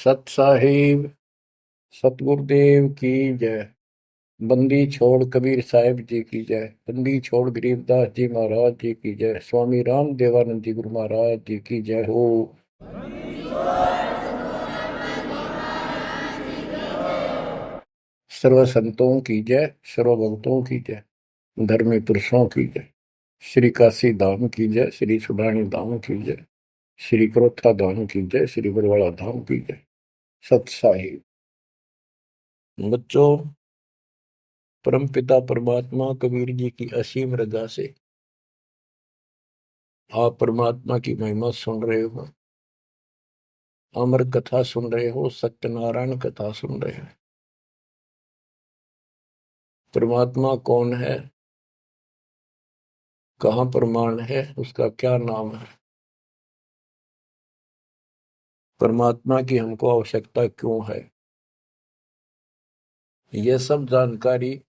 सत साहिब सतगुरुदेव की जय। बंदी छोड़ कबीर साहिब जी की जय। बंदी छोड़ गरीबदास जी महाराज जी की जय। स्वामी राम देवानंद जी गुरु महाराज जी की जय हो। सर्व संतों की जय, सर्व भक्तों की जय, धर्मी पुरुषों की जय। श्री काशी धाम की जय, श्री सुडानी धाम की जय, श्री क्रोथा धाम की जय, श्री बरवाड़ा धाम की जय। सत साहिब बच्चों, परमपिता परमात्मा कबीर जी की असीम रजा से आप परमात्मा की महिमा सुन रहे हो, अमर कथा सुन रहे हो, सत्यनारायण कथा सुन रहे हो। परमात्मा कौन है, कहाँ प्रमाण है, उसका क्या नाम है, परमात्मा की हमको आवश्यकता क्यों है, यह सब जानकारी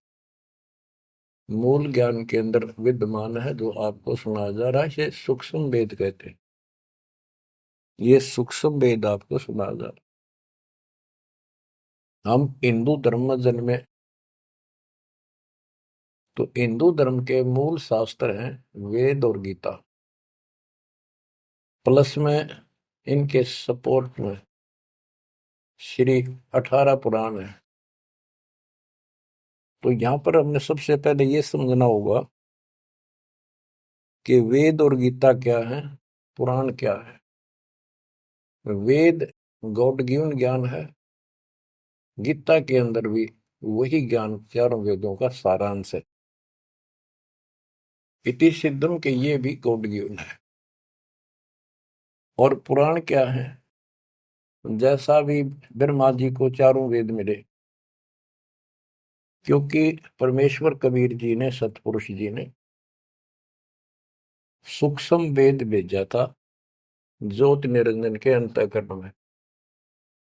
मूल ज्ञान के अंदर विद्यमान है जो आपको सुनाया जा रहा है। ये सूक्ष्म वेद कहते हैं। ये सूक्ष्म वेद आपको सुनाया जा रहा है। हम हिंदू धर्म में जन्मे तो हिंदू धर्म के मूल शास्त्र हैं वेद और गीता, प्लस में इनके सपोर्ट में श्री 18 पुराण है। तो यहां पर हमने सबसे पहले ये समझना होगा कि वेद और गीता क्या है, पुराण क्या है। वेद गॉड गिवन ज्ञान है, गीता के अंदर भी वही ज्ञान चारों वेदों का सारांश है। इति सिद्धम के ये भी गॉड गिवन है। और पुराण क्या है, जैसा भी ब्रह्मा जी को चारों वेद मिले, क्योंकि परमेश्वर कबीर जी ने, सतपुरुष जी ने सूक्ष्म वेद भेजा था ज्योति निरंजन के अंतःकरण में,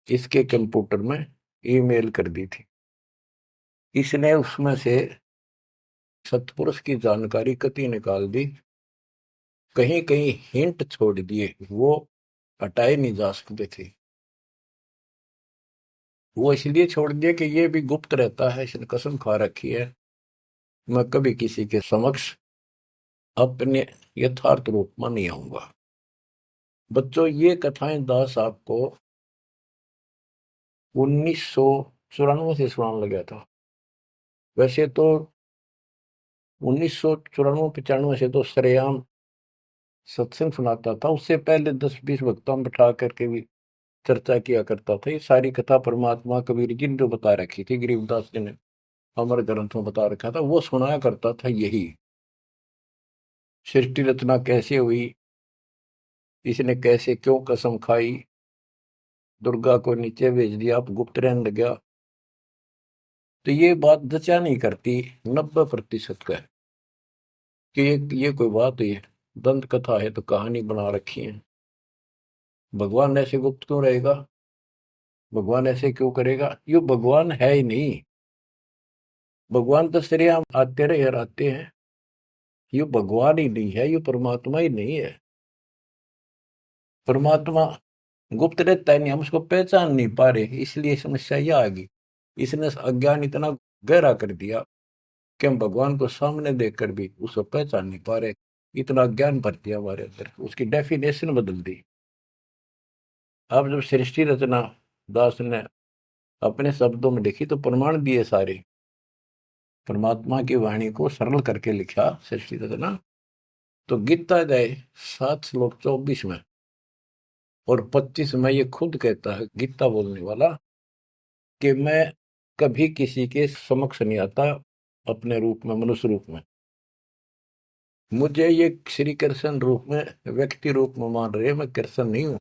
इसके कंप्यूटर में ईमेल कर दी थी। इसने उसमें से सतपुरुष की जानकारी कति निकाल दी, कहीं कहीं हिंट छोड़ दिए, वो हटाए नहीं जा सकते थे। वो इसलिए छोड़ दिया कि ये भी गुप्त रहता है, इसने कसम खा रखी है मैं कभी किसी के समक्ष अपने यथार्थ रूप में नहीं आऊंगा। बच्चों, ये कथाएं दास आपको 1994 से सुनाने लगा था। वैसे तो 1994-95 से तो सरेआम सत्संग सुनाता था, उससे पहले 10-20 वक्ताओं बिठा करके भी चर्चा किया करता था। ये सारी कथा परमात्मा कबीर जी ने जो बता रखी थी, गरीबदास जी ने अमर ग्रंथों में बता रखा था, वो सुनाया करता था। यही सृष्टि रचना कैसे हुई, इसने कैसे क्यों कसम खाई, दुर्गा को नीचे भेज दिया, अब गुप्त रहने लग गया, तो ये बात जचा नहीं करती 90% का है कि ये कोई बात है, दंत कथा है तो कहानी बना रखी है। भगवान ऐसे गुप्त क्यों रहेगा, भगवान ऐसे क्यों करेगा, ये भगवान है ही नहीं। भगवान तो श्रेयाम आते रहे आते हैं, ये भगवान ही नहीं है, ये परमात्मा ही नहीं है। परमात्मा गुप्त रहता है नहीं, हम उसको पहचान नहीं पा रहे, इसलिए समस्या यह आ गई। इसने अज्ञान इतना गहरा कर दिया कि हम भगवान को सामने देखकर भी उसको पहचान नहीं पा रहे। इतना ज्ञान भर दिया हमारे अंदर, उसकी डेफिनेशन बदल दी। अब जब सृष्टि रचना दास ने अपने शब्दों में लिखी तो प्रमाण दिए सारे, परमात्मा की वाणी को सरल करके लिखा सृष्टि रचना। तो गीता गए 7 श्लोक 24 में और 25 में ये खुद कहता है गीता बोलने वाला कि मैं कभी किसी के समक्ष नहीं आता अपने रूप में, मनुष्य रूप में। मुझे ये श्री कृष्ण रूप में, व्यक्ति रूप में मान रहे, मैं कृष्ण नहीं हूं।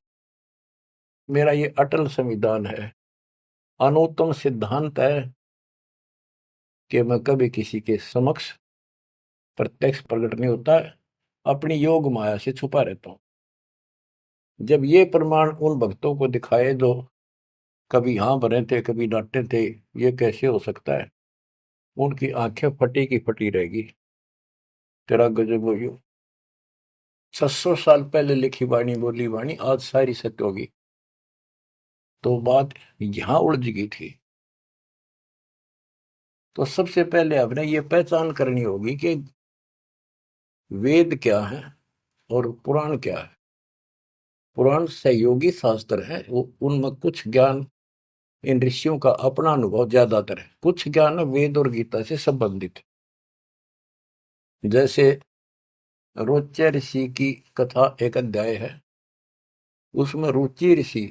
मेरा ये अटल संविधान है, अनुत्तम सिद्धांत है कि मैं कभी किसी के समक्ष प्रत्यक्ष प्रकट नहीं होता, अपनी योग माया से छुपा रहता हूं। जब ये प्रमाण उन भक्तों को दिखाए जो कभी यहां बने थे, कभी डांटे थे, ये कैसे हो सकता है, उनकी आंखें फटी की फटी रहेगी। तेरा गजब हो, 600 साल पहले लिखी वाणी, बोली वाणी आज सारी सत्य होगी। तो बात यहां उलझ गई थी। तो सबसे पहले आपने ये पहचान करनी होगी कि वेद क्या है और पुराण क्या है। पुराण सहयोगी शास्त्र है, वो उनमें कुछ ज्ञान इन ऋषियों का अपना अनुभव ज्यादातर है, कुछ ज्ञान है वेद और गीता से संबंधित। जैसे रोच्य ऋषि की कथा एक अध्याय है, उसमें रुचि ऋषि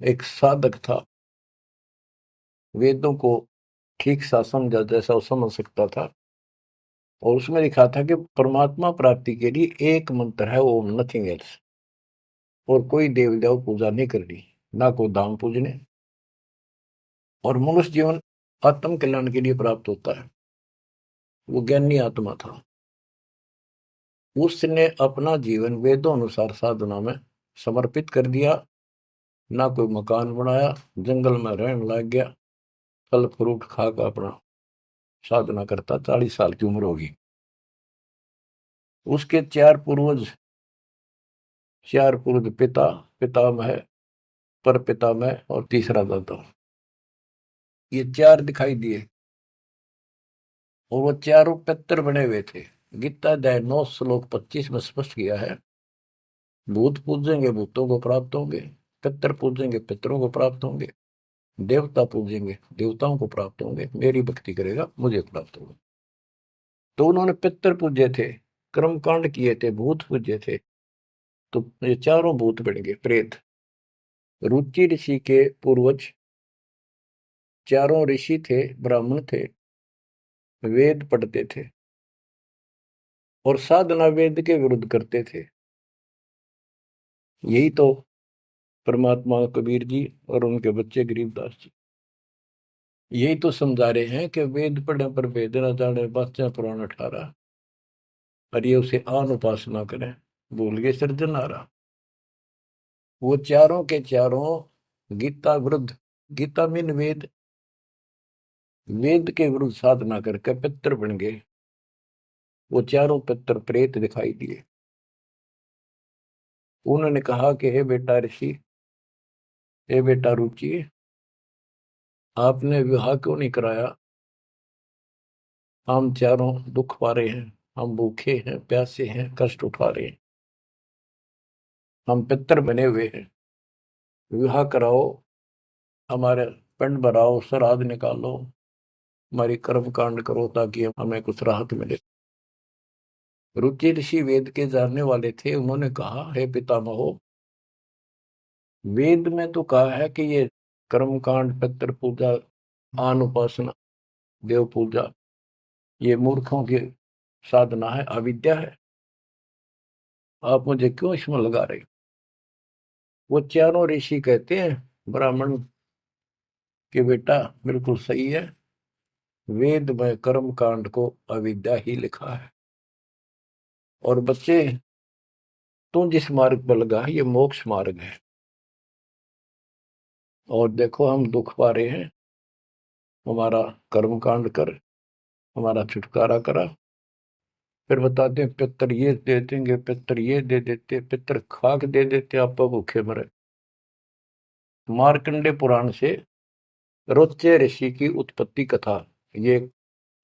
एक साधक था, वेदों को ठीक सा समझा जैसा वो समझ सकता था, और उसमें लिखा था कि परमात्मा प्राप्ति के लिए एक मंत्र है, वो नथिंग एल्स, और कोई देव देव पूजा नहीं करनी, ना कोई दान पूजने, और मनुष्य जीवन आत्म कल्याण के लिए प्राप्त होता है। वो ज्ञानी आत्मा था, उसने अपना जीवन वेदों अनुसार साधना में समर्पित कर दिया, ना कोई मकान बनाया, जंगल में रहने लग गया, फल फ्रूट खाकर अपना साधना करता। 40 साल की उम्र होगी। उसके चार पूर्वज, चार पूर्वज पिता, पितामह, पर पितामह और तीसरा दादा, ये चार दिखाई दिए, और वो चारों पितर बने हुए थे। गीता अध्याय 9 श्लोक 25 में स्पष्ट किया है, भूत पूजेंगे भूतों को प्राप्त होंगे, पितर पूजेंगे पितरों को प्राप्त होंगे, देवता पूजेंगे देवताओं को प्राप्त होंगे, मेरी भक्ति करेगा मुझे प्राप्त होगा। तो उन्होंने पितर पूजे थे, कर्म कांड किए थे, भूत पूजे थे, तो ये चारों भूत बन गए प्रेत। रुचि ऋषि के पूर्वज चारों ऋषि थे, ब्राह्मण थे, वेद पढ़ते थे और साधना वेद के विरुद्ध करते थे। यही तो परमात्मा कबीर जी और उनके बच्चे गरीबदास जी यही तो समझा रहे हैं कि वेद पढ़ने पर वेद न जाने, बाचा पुराण 18, और ये उसे आन उपासना करें, भूल गए सृजनहारा। वो चारों के चारों गीता विरुद्ध, गीता मीन वेद, वेद के विरुद्ध साधना करके पितर बन गए। वो चारों पितर प्रेत दिखाई दिए। उन्होंने कहा कि हे बेटा ऋषि, हे बेटा रुचि, आपने विवाह क्यों नहीं कराया? हम चारों दुख पा रहे हैं, हम भूखे हैं, प्यासे हैं, कष्ट उठा रहे हैं, हम पितर बने हुए हैं, विवाह कराओ, हमारे पिंड भराओ, श्राद्ध निकालो, हमारी कर्म कांड करो ताकि हमें कुछ राहत मिले। रुचि ऋषि वेद के जानने वाले थे, उन्होंने कहा हे पितामहो, वेद में तो कहा है कि ये कर्म कांड, पितृ पूजा, आन उपासना, देव पूजा, ये मूर्खों की साधना है, अविद्या है, आप मुझे क्यों इसमें लगा रहे? वो चारों ऋषि कहते हैं ब्राह्मण के बेटा बिल्कुल सही है, वेद में कर्म कांड को अविद्या ही लिखा है, और बच्चे तू जिस मार्ग पर लगा है ये मोक्ष मार्ग है, और देखो हम दुख पा रहे हैं, हमारा कर्म कांड कर, हमारा छुटकारा करा। फिर बताते हैं पितर ये दे देंगे, पितर ये दे देते, पितर खाक दे देते, आप भूखे मरे। मार्कंडे पुराण से रोच्य ऋषि की उत्पत्ति कथा, ये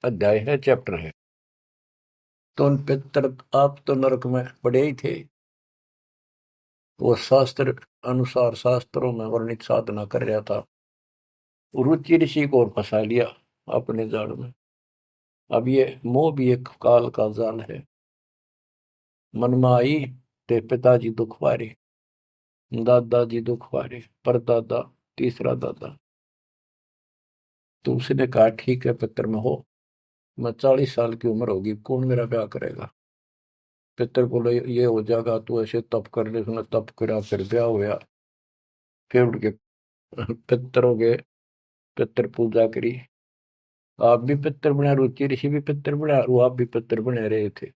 अध्याय है, चैप्टर है। तो उन पितर, आप तो नरक में पड़े ही थे, वो शास्त्र अनुसार शास्त्रों में वर्णित साधना कर रहा था, रुचि ऋषि को और फंसा लिया अपने जाल में। अब ये मोह भी एक काल का जाल है, मन में आई ते पिताजी दुख पारे, दादाजी दुख पारे, परदादा, तीसरा दादा। तो उसने कहा ठीक है पितर में हो, मैं 40 साल की उम्र होगी, कौन मेरा ब्याह करेगा? पितर बोले ये हो जाएगा, तू ऐसे तप कर ले। उसने तप करा, फिर ब्याह हुआ, फिर उनके पितरों के पितर पूजा करी। आप भी पितर बना, रुचि ऋषि भी पितर बना, और आप भी पितर बने रहे थे।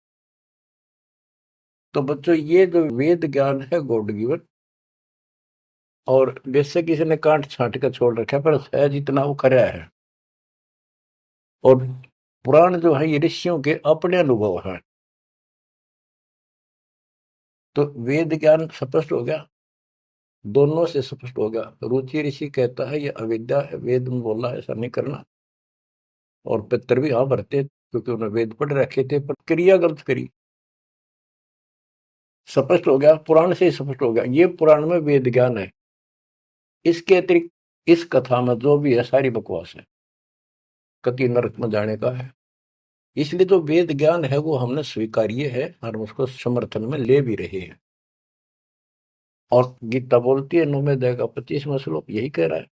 तो बच्चों ये जो वेद ज्ञान है गॉड गिवन, और वैसे किसी ने कांट छांट कर छोड़ रखा है, पर है जितना वो करा है। और पुराण जो है ये ऋषियों के अपने अनुभव है। तो वेद ज्ञान स्पष्ट हो गया, दोनों से स्पष्ट हो गया। रुचि ऋषि कहता है ये अविद्या है, वेद में बोला है ऐसा नहीं करना। और पितर भी हाँ भरते क्योंकि उन्होंने वेद पढ़ रखे थे, पर क्रिया गलत करी। स्पष्ट हो गया, पुराण से ही स्पष्ट हो गया, ये पुराण में वेद ज्ञान है। इसके अतिरिक्त इस कथा में जो भी है सारी बकवास है, कति नरक में जाने का है। इसलिए जो वेद ज्ञान है वो हमने स्वीकार्य है और उसको समर्थन में ले भी रहे हैं। और गीता बोलती है 9वें अध्याय का 25वां श्लोक यही कह रहा है।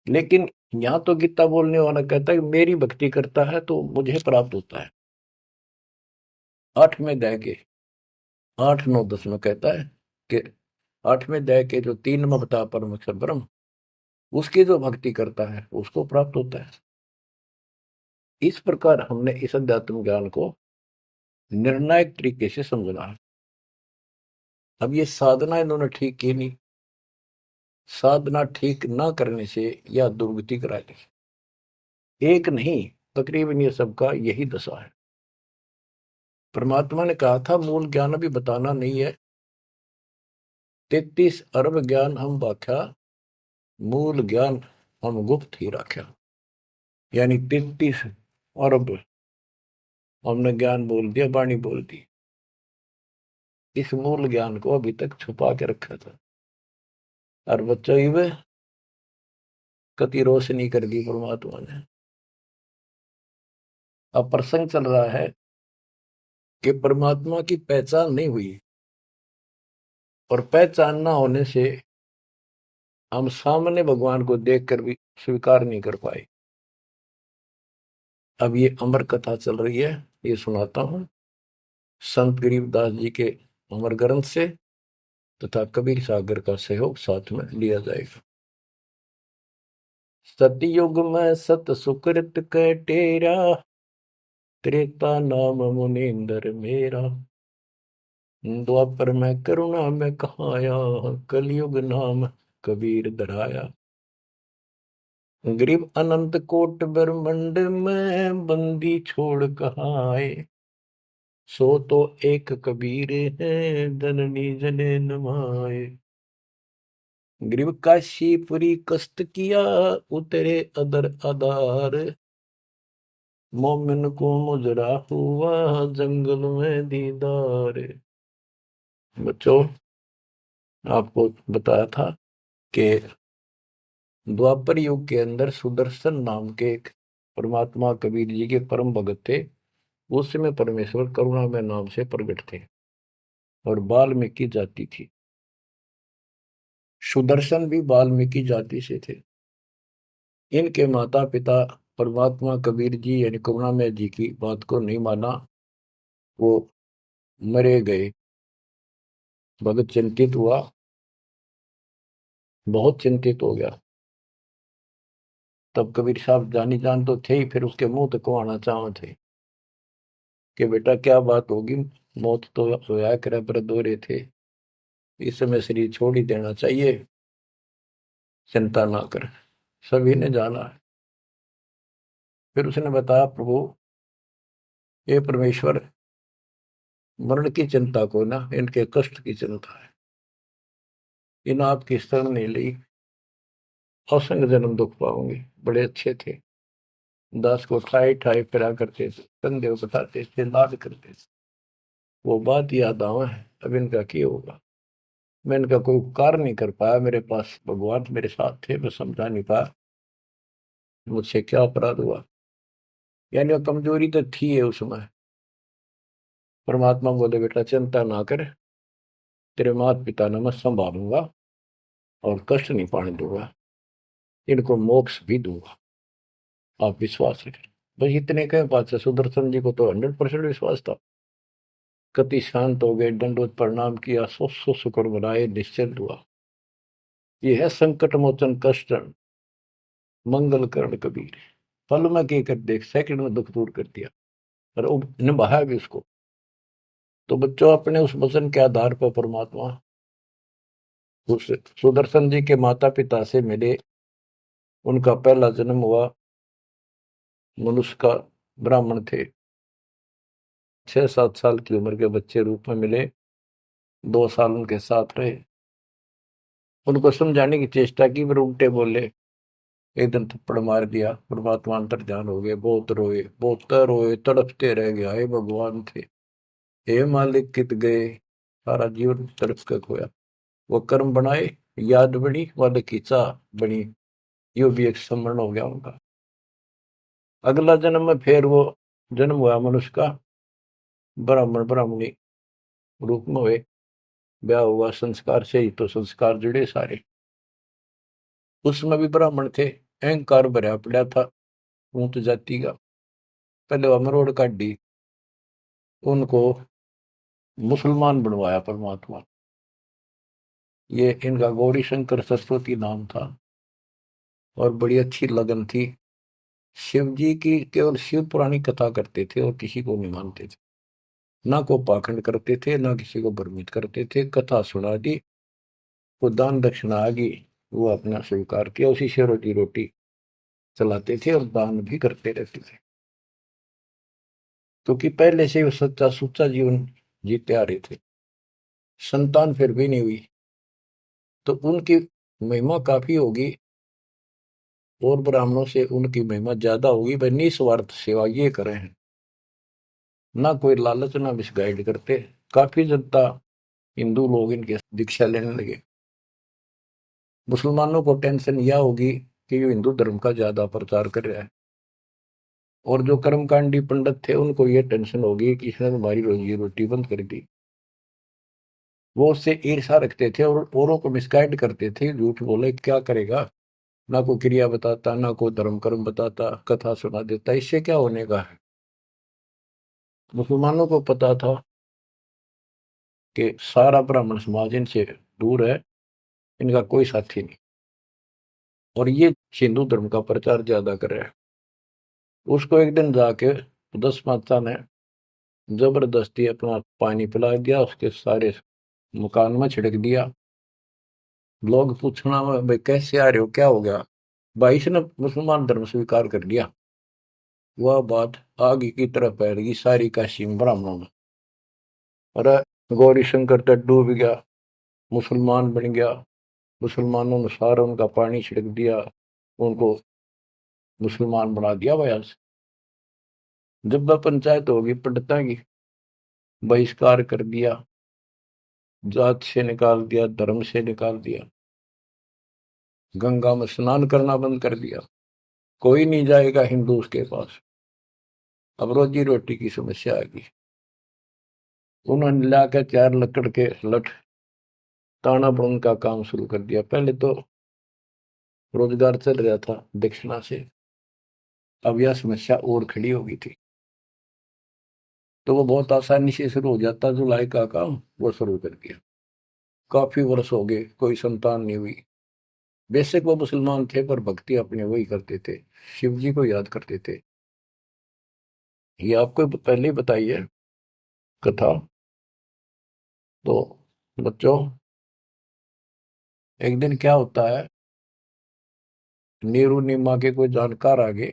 लेकिन यहाँ तो गीता बोलने वाला कहता है कि मेरी भक्ति करता है तो मुझे प्राप्त होता है। 8वें अध्याय के 8, 9, 10 में कहता है कि 8वें अध्याय के जो 3 में बता परमेश्वर ब्रह्म, उसकी जो भक्ति करता है उसको प्राप्त होता है। इस प्रकार हमने इस अध्यात्म ज्ञान को निर्णायक तरीके से समझना है। अब ये साधना इन्होंने ठीक की नहीं, साधना ठीक ना करने से या दुर्गति कराने से एक नहीं, तकरीबन ये सबका यही दशा है। परमात्मा ने कहा था मूल ज्ञान अभी बताना नहीं है, 33 अरब ज्ञान हम बाख्या, मूल ज्ञान हम गुप्त ही रख्या। यानी 33 अरब हमने ज्ञान बोल दिया, वाणी बोल दी, इस मूल ज्ञान को अभी तक छुपा के रखा था। और बच्चों में कति रोशनी कर दी परमात्मा ने। अब प्रसंग चल रहा है कि परमात्मा की पहचान नहीं हुई, और पहचान ना होने से हम सामने भगवान को देखकर भी स्वीकार नहीं कर पाए। अब ये अमर कथा चल रही है, ये सुनाता हूं संत गरीबदास जी के अमर ग्रंथ से, तथा कबीर सागर का सहयोग साथ में लिया जाएगा। सतयुग में सत सुकृत कै टेरा, त्रेता नाम मुनींद्र मेरा, द्वापर में करुणा में कहाया, कलयुग नाम कबीर धराया। गरीब अनंत कोट ब्रह्मंड में बंदी छोड़ कहाँ आए, सो तो एक कबीर है जननी जने नमाए। गरीब काशीपुरी कष्ट किया, उतरे अदर आधार, मोमिन को मुजरा हुआ जंगल में दीदार। बच्चों आपको बताया था कि द्वापर युग के अंदर सुदर्शन नाम के एक परमात्मा कबीर जी के परम भगत थे। उस समय परमेश्वर करुणा में नाम से प्रकट थे और वाल्मीकि जाति थी। सुदर्शन भी वाल्मीकि जाति से थे। इनके माता पिता परमात्मा कबीर जी यानी करुणामय जी की बात को नहीं माना, वो मरे गए। भगत चिंतित हुआ, बहुत चिंतित हो गया। तब कबीर साहब जानी जान तो थे ही, फिर उसके मुंह तक को आना चाह थे कि बेटा क्या बात होगी, मौत तो होया करे पर दोरे थे, इस समय शरीर छोड़ ही देना चाहिए, चिंता ना कर। सभी ने जाना है। फिर उसने बताया प्रभु ये परमेश्वर, मरण की चिंता को ना, इनके कष्ट की चिंता है, इन आपकी शरण नहीं ली, असंग जन्म दुख पाओगे। बड़े अच्छे थे, दास को ठाई ठाई फिरा करते थे, कंधे बताते थे, लाड करते थे। वो बात याद आवा है, अब इनका क्या होगा। मैं इनका कोई उपकार नहीं कर पाया, मेरे पास भगवान मेरे साथ थे, मैं समझा नहीं पाया मुझसे क्या अपराध हुआ। यानी वो कमजोरी तो थी है उस समय। परमात्मा बोले बेटा चिंता ना कर, तेरे माता पिता ने मैं संभालूंगा और कष्ट नहीं पाने दूंगा, इनको मोक्ष भी दूंगा, आप विश्वास रखें। बस इतने कहे बात से सुदर्शन जी को तो 100% विश्वास था। कति शांत हो गए, दंडोत प्रणाम किया, सो शुक्र मनाए, निश्चिंत हुआ। ये है संकट मोचन कष्ट मंगल करण कबीर। पल में के कर देख, सेकंड में दुख दूर कर दिया और निभाया भी उसको। तो बच्चों अपने उस वचन के आधार पर परमात्मा उस सुदर्शन जी के माता पिता से मिले। उनका पहला जन्म हुआ, मनुष्य का ब्राह्मण थे, 6-7 साल की उम्र के बच्चे रूप में मिले, 2 साल उनके साथ रहे। उनको समझाने की चेष्टा की, पर उल्टे बोले। एक दिन थप्पड़ मार दिया, परमात्मा अंतर ध्यान हो गए, बहुत रोए, तड़पते रह गए, हे भगवान थे, हे मालिक कित गए, सारा जीवन तड़प के खोया। वो कर्म बनाए, याद बनी, वाले की चाह बनी, यो भी एक स्मरण हो गया उनका। अगला जन्म में फिर वो जन्म हुआ मनुष्य का, ब्राह्मण ब्राह्मणी रूप में हुए, ब्याह हुआ, संस्कार से ही तो संस्कार जुड़े सारे। उसमें भी ब्राह्मण थे, अहंकार भरा पड़ा था ऊंच जाति का। पहले वह मरोड़ काटी, उनको मुसलमान बनवाया परमात्मा। ये इनका गौरी शंकर सरस्वती नाम था, और बड़ी अच्छी लगन थी। शिव जी की केवल शिव पुरानी कथा करते थे और किसी को नहीं मानते थे, ना को पाखंड करते थे, ना किसी को भ्रमित करते थे। कथा सुना दी, वो दान दक्षिणा आ गई, वो अपना स्वीकार किया, उसी से रोटी रोटी चलाते थे और दान भी करते रहते थे, क्योंकि पहले से वो सच्चा सुच्चा जीवन जीते आ रहे थे। संतान फिर भी नहीं हुई, तो उनकी महिमा काफी होगी, और ब्राह्मणों से उनकी महिमा ज्यादा होगी। भाई निस्वार्थ सेवा ये करे हैं, ना कोई लालच, ना मिसगाइड करते। काफी जनता, हिंदू लोग इनके दीक्षा लेने लगे। मुसलमानों को टेंशन यह होगी कि ये हिंदू धर्म का ज्यादा प्रचार कर रहा है, और जो कर्मकांडी पंडित थे उनको ये टेंशन होगी कि इसने हमारी रोजी रोटी बंद कर दी। वो उससे ईर्षा रखते थे और औरों को मिसगाइड करते थे, झूठ बोले क्या करेगा, ना कोई क्रिया बताता, ना कोई धर्म कर्म बताता, कथा सुना देता, इससे क्या होने का है। मुसलमानों को पता था कि सारा ब्राह्मण समाज इनसे दूर है, इनका कोई साथी नहीं, और ये हिंदू धर्म का प्रचार ज्यादा कर रहा है। उसको एक दिन जाके 10 माता ने जबरदस्ती अपना पानी पिला दिया, उसके सारे मकान में छिड़क दिया। लोग पूछना भाई कैसे आ रहे हो, क्या हो गया, भाई इसने मुसलमान धर्म स्वीकार कर लिया। वह बात आगे की तरफ फैल गई सारी काशी ब्राह्मणों में। अरे गौरी शंकर तो डूब गया, मुसलमान बन गया, मुसलमानों ने सारा उनका पानी छिड़क दिया, उनको मुसलमान बना दिया बयान से। जब वह पंचायत होगी पंडितां की, बहिष्कार कर दिया, जात से निकाल दिया, धर्म से निकाल दिया, गंगा में स्नान करना बंद कर दिया, कोई नहीं जाएगा हिंदू उसके पास। अब रोजी रोटी की समस्या आ गई। उन्होंने लाकर 4 लकड़ के लठ ताना बुन का काम शुरू कर दिया। पहले तो रोजगार चल रहा था दक्षिणा से, अब यह समस्या और खड़ी हो गई थी, तो वो बहुत आसानी से शुरू हो जाता, जुलाई का काम वो शुरू कर दिया। काफी वर्ष हो गए, कोई संतान नहीं हुई। बेशक वो मुसलमान थे, पर भक्ति अपने वही करते थे, शिव जी को याद करते थे। ये आपको पहले ही बताइए कथा। तो बच्चों, एक दिन क्या होता है, नीरू नीमा के कोई जानकार आ गए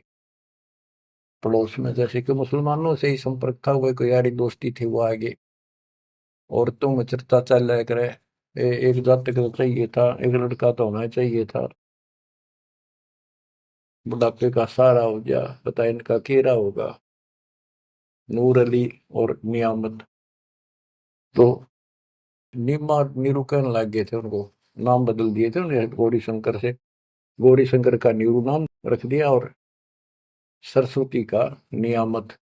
पड़ोस में, जैसे कि मुसलमानों से ही संपर्क था, वो कोई यारी दोस्ती थी, वो आगे औरतों में चर्चा चल रहा करे, एक जातक तो चाहिए था, एक लड़का तो होना चाहिए था, बुढ़ापे का सहारा हो गया, पता इनका केरा होगा, नूर अली और नियामत। तो नीमा और नीरू कहने लग गए थे उनको, नाम बदल दिए थे उन्हें, गौरी शंकर से गौरी शंकर का नीरू नाम रख दिया, और सरस्वती का नियामत,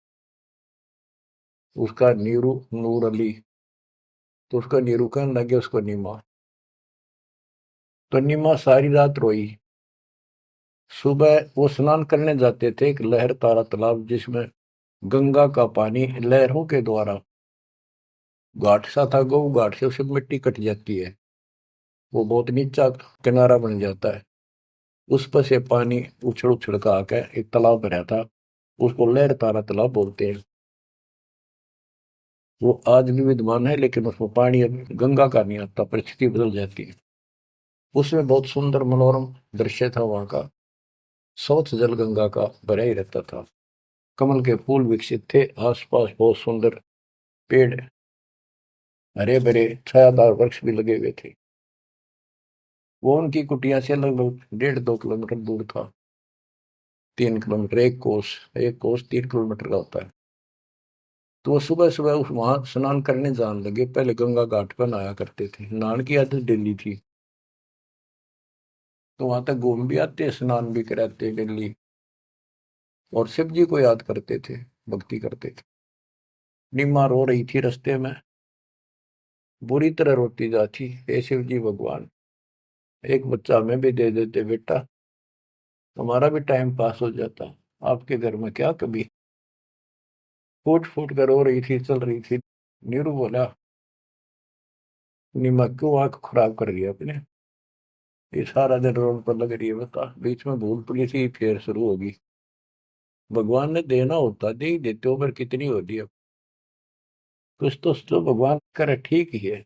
उसका नीरू नूर अली, तो उसका नीरू कहने लगे उसको नीमा। तो नीमा सारी रात रोई। सुबह वो स्नान करने जाते थे एक लहर तारा तालाब, जिसमें गंगा का पानी लहरों के द्वारा, घाट सा था, गौ घाट से उसे मिट्टी कट जाती है, वो बहुत नीचा किनारा बन जाता है, उस पर से पानी उछल उछल का आकर एक तालाब भरा था, उसको लहर तारा तालाब बोलते हैं। वो आज भी विद्यमान है, लेकिन उसमें पानी अब गंगा का नहीं आता, परिस्थिति बदल जाती है। उसमें बहुत सुंदर मनोरम दृश्य था वहां का, स्वच्छ जल गंगा का भरा ही रहता था, कमल के फूल विकसित थे, आसपास बहुत सुंदर पेड़, हरे भरे छायादार वृक्ष भी लगे हुए थे। वो उनकी कुटिया से लगभग 1.5-2 किलोमीटर दूर था। 3 किलोमीटर, एक कोस 3 किलोमीटर का होता है। तो वो सुबह सुबह उस वहां स्नान करने जाने लगे। पहले गंगा घाट पर नहाया करते थे, नहान की आदत डेली थी। तो वहां तक घूम भी आते, स्नान भी कराते डेली, और शिव जी को याद करते थे, भक्ति करते थे। निम्मा रो रही थी रास्ते में, बुरी तरह रोती जाती, हे शिव जी भगवान, एक बच्चा हमें भी दे देते बेटा, हमारा भी टाइम पास हो जाता, आपके घर में क्या कभी। फूट फूट कर रो रही थी, चल रही थी। नीरू बोला, निम्मा क्यों आंख खराब कर रही है अपने, ये सारा दिन रोड पर लग रही है, बता बीच में भूल पुली सी फिर शुरू होगी। भगवान ने देना होता दे ही देते हो, पर कितनी होती है। कुछ तो भगवान करे ठीक ही है।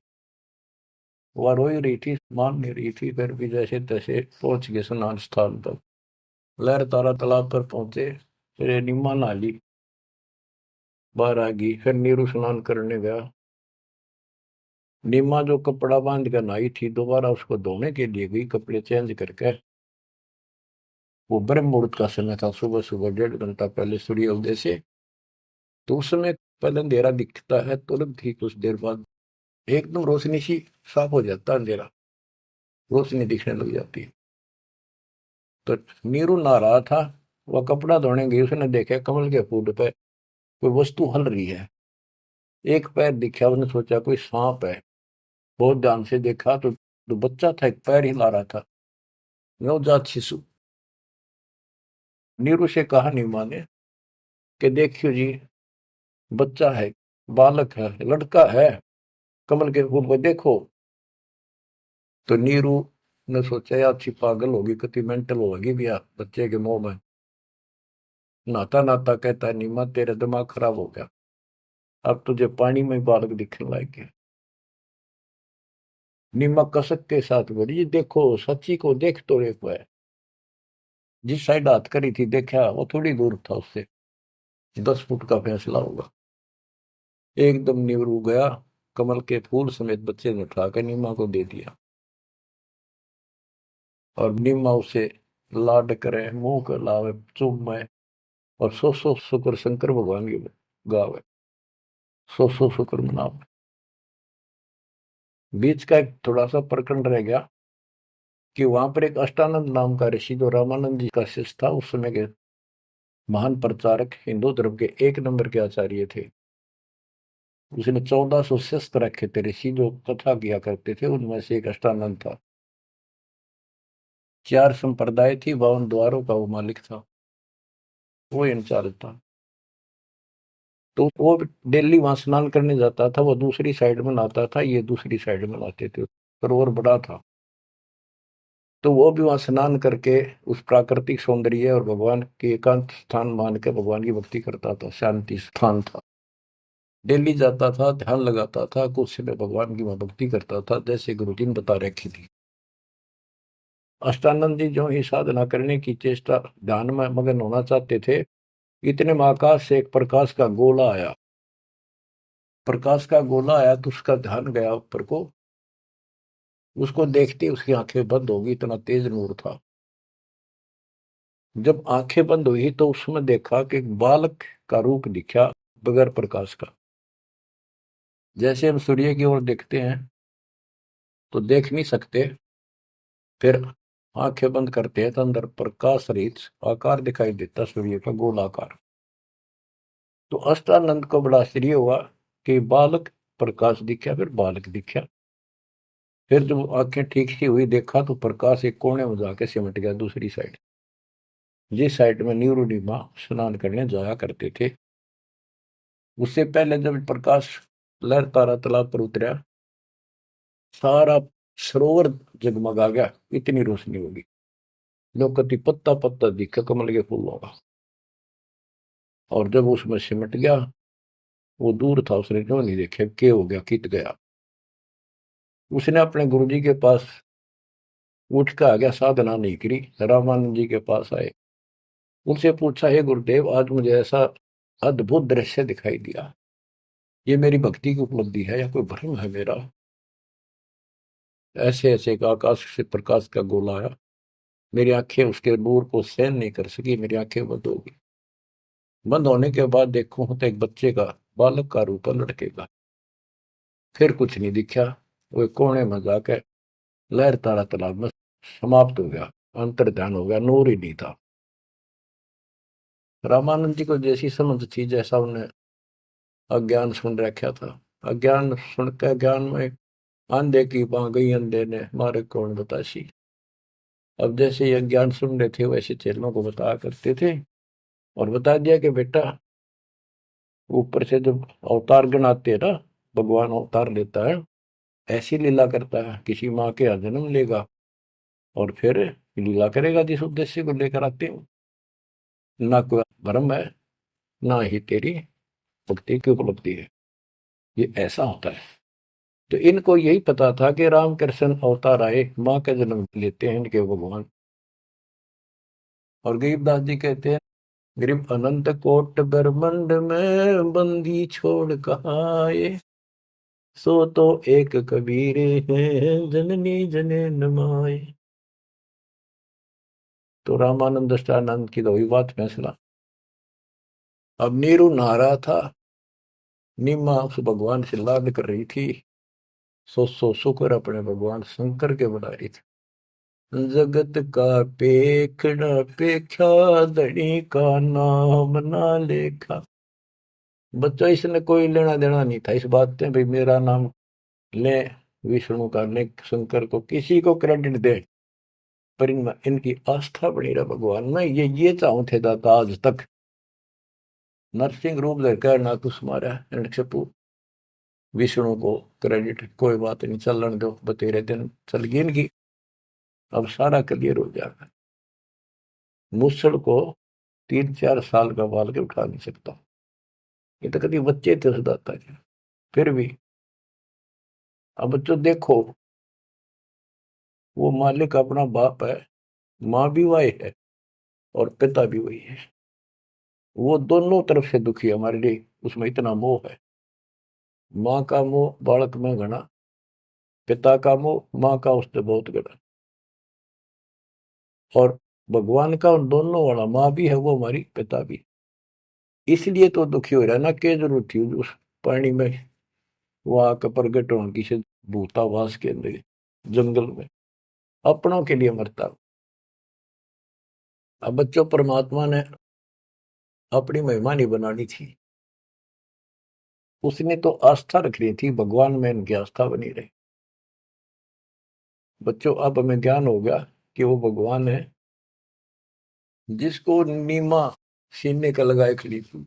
वह रो ही रही थी, मान नहीं रही थी, फिर भी जैसे तैसे पहुंच गए स्नान स्थान तक। लहर तारा तालाब पर पहुंचे, फिर निम्मा नहा ली, बाहर आ गई, फिर नीरू स्नान करने गया। निम्मा जो कपड़ा बांध कर नहाई थी, दोबारा उसको धोने के लिए गई, कपड़े चेंज करके। वो ब्रह्म मुहूर्त का समय था, सुबह सुबह 1.5 घंटा पहले सूर्य उदय से। तो उस समय पहले अंधेरा दिखता है, तुरंत ही कुछ देर बाद एकदम रोशनी सी, साफ हो जाता है अंधेरा, रोशनी दिखने लग जाती है। तो नीरू नहा रहा था, वह कपड़ा धोने गई, उसने देखा कमल के फूल पे कोई वस्तु हल रही है। एक पैर दिखा, उसने सोचा कोई सांप है। बहुत ध्यान से देखा तो बच्चा था, एक पैर हिला रहा था, नवजात शिशु। नीरू से कहा नीमा ने कि देखियो जी, बच्चा है, बालक है, लड़का है, कमल के फूल को देखो। तो नीरू ने सोचा यार अच्छी पागल होगी, कितनी मेंटल होगी भैया बच्चे के मुंह में। नहाता नहाता कहता है, नीमा तेरा दिमाग खराब हो गया, अब तुझे पानी में ही बालक दिखने लग गया। नीमा कसक के साथ बोली, "ये देखो सच्ची को देख तो एक है।" जिस साइड हाथ करी थी देखा, वो थोड़ी दूर था उससे, 10 फुट का फैसला होगा। एकदम नीरू गया, कमल के फूल समेत बच्चे ने उठाकर नीमा को दे दिया, और नीमा उसे लाड करे, मुंह कर लावे, चूमे, और सौ शुक्र शंकर भगवान की गावे, सौ शुक्र मनावे। बीच का एक थोड़ा सा प्रकरण रह गया कि वहां पर एक अष्टानंद नाम का ऋषि, जो रामानंद जी का शिष्य था, उस समय के महान प्रचारक, हिंदू धर्म के एक नंबर के आचार्य थे। उसने 1400 शिष्य रखे थे ऋषि, जो कथा किया करते थे, उनमें से एक अष्टानंद था। 4 संप्रदाय थी, 52 द्वारों का वो मालिक था, वो इंचार्ज था। तो वो डेली वहां स्नान करने जाता था, वो दूसरी साइड में नहाता था, ये दूसरी साइड में नहाते थे, सरोवर बड़ा था। तो वो भी वहां स्नान करके उस प्राकृतिक सौंदर्य और भगवान के एकांत स्थान मान के भगवान की भक्ति करता था, शांति स्थान था। डेली जाता था, ध्यान लगाता था, कुछ समय भगवान की वहां भक्ति करता था, जैसे गुरु जी ने बता रखी थी। अष्टानंद जी जो ही साधना करने की चेष्टा, ध्यान में मगन होना चाहते थे, इतने में आकाश से एक प्रकाश का गोला आया। प्रकाश का गोला आया तो उसका ध्यान गया ऊपर को, उसको देखते उसकी आंखें बंद हो गई, इतना तेज नूर था। जब आंखें बंद हुई तो उसमें देखा कि एक बालक का रूप दिखा, बगैर प्रकाश का। जैसे हम सूर्य की ओर देखते हैं तो देख नहीं सकते, फिर आंखें बंद करते हैं तो अंदर प्रकाश रहित आकार दिखाई देता, सूर्य का गोलाकार। तो अष्टानंद को बड़ा आश्चर्य हुआ कि बालक प्रकाश दिखा, फिर बालक दिखा। फिर जब आंखें ठीक सी हुई, देखा तो प्रकाश एक कोने में जाके सिमट गया दूसरी साइड, जिस साइड में नीरू नीमा स्नान करने जाया करते थे। उससे पहले जब प्रकाश लहर तारा तालाब पर उतरा, सारा सरोवर जगमगा गया, इतनी रोशनी होगी। लोकति पत्ता पत्ता दिखा कमल के फूलों का। और जब उसमें सिमट गया, वो दूर था, उसने क्यों नहीं देखे क्या हो गया, कित गया। उसने अपने गुरु जी के पास उठ के आ गया, साधना नहीं करी, रामानंद जी के पास आए। उनसे पूछा, हे गुरुदेव, आज मुझे ऐसा अद्भुत दृश्य दिखाई दिया, ये मेरी भक्ति की उपलब्धि है या कोई भ्रम है मेरा। ऐसे ऐसे का आकाश से प्रकाश का गोला आया, मेरी आंखें उसके नूर को सहन नहीं कर सकी, मेरी आंखें बंद हो गई। बंद होने के बाद देखो तो एक बच्चे का, बालक का रूप है, लड़के का। फिर कुछ नहीं दिखा। वो कोने में जाकर लहर तारा तालाब में समाप्त हो गया, अंतर ध्यान हो गया, नूर ही नहीं था। रामानंद जी को जैसी समझ थी, जैसा उन्हें अज्ञान सुन रखा था, अज्ञान सुन के ज्ञान में अंधे की बां गई, अंधे ने मारे कौन बतासी। अब जैसे ये ज्ञान सुन रहे थे वैसे चेलों को बताया करते थे, और बता दिया कि बेटा, ऊपर से जब अवतार गण आते हैं ना, भगवान अवतार लेता है, ऐसी लीला करता है, किसी माँ के यहाँ जन्म लेगा और फिर लीला करेगा जिस उद्देश्य को लेकर आते हो। ना कोई भ्रम है, ना ही तेरी भक्ति की उपलब्धि है, ये ऐसा होता है। तो इनको यही पता था कि रामकृष्ण अवतार आए, माँ का जन्म लेते हैं इनके भगवान। और गरीबदास जी कहते हैं, गरीब अनंत कोट ब्रह्मंड में बंदी छोड़ कहाँ आए, सो तो एक कबीर है जननी जने नमाए। तो रामानंद दृष्टानंद की तो वही बात फैसला। अब नीरू नहा रहा था, नीमा उस भगवान से लाड कर रही थी, सो शुक्र अपने भगवान शंकर के बना रही थी। जगत का पेखड़ा पेख्या, धनी का नाम ना लेखा। बच्चों, इसने कोई लेना देना नहीं था इस बात से, भाई मेरा नाम ले, विष्णु का ले, शंकर को किसी को क्रेडिट दे, पर इनमें इनकी आस्था बनी रहा भगवान में। ये चाहूं थे दाता आज तक। नरसिंह रूप लेकर ना कुछ मारा रणक्षपु, विष्णु को क्रेडिट कोई बात नहीं, चलन दो, बतेरे दिन चल गई इनकी, अब सारा क्लियर हो जाएगा। मूसल को 3-4 साल का बाल के उठा नहीं सकता, ये तो कभी बच्चे थे उस दाता के। फिर भी अब बच्चों देखो, वो मालिक अपना बाप है, माँ भी वही है और पिता भी वही है। वो दोनों तरफ से दुखी है हमारे लिए, उसमें इतना मोह है। माँ का मोह बालक में घना, पिता का मोह माँ का उससे बहुत घना। और भगवान का उन दोनों वाला, माँ भी है वो हमारी, पिता भी। इसलिए तो दुखी हो रहा है ना, क्या जरूरत थी उस पानी में वहां का प्रगट होने की से, भूतावास के अंदर जंगल में अपनों के लिए मरता। अब बच्चों, परमात्मा ने अपनी महिमा नहीं बनानी थी, उसने तो आस्था रखनी थी भगवान में, इनकी आस्था बनी रही। बच्चों, अब हमें ज्ञान हो गया कि वो भगवान है जिसको नीमा सीने का लगाए खड़ी थी,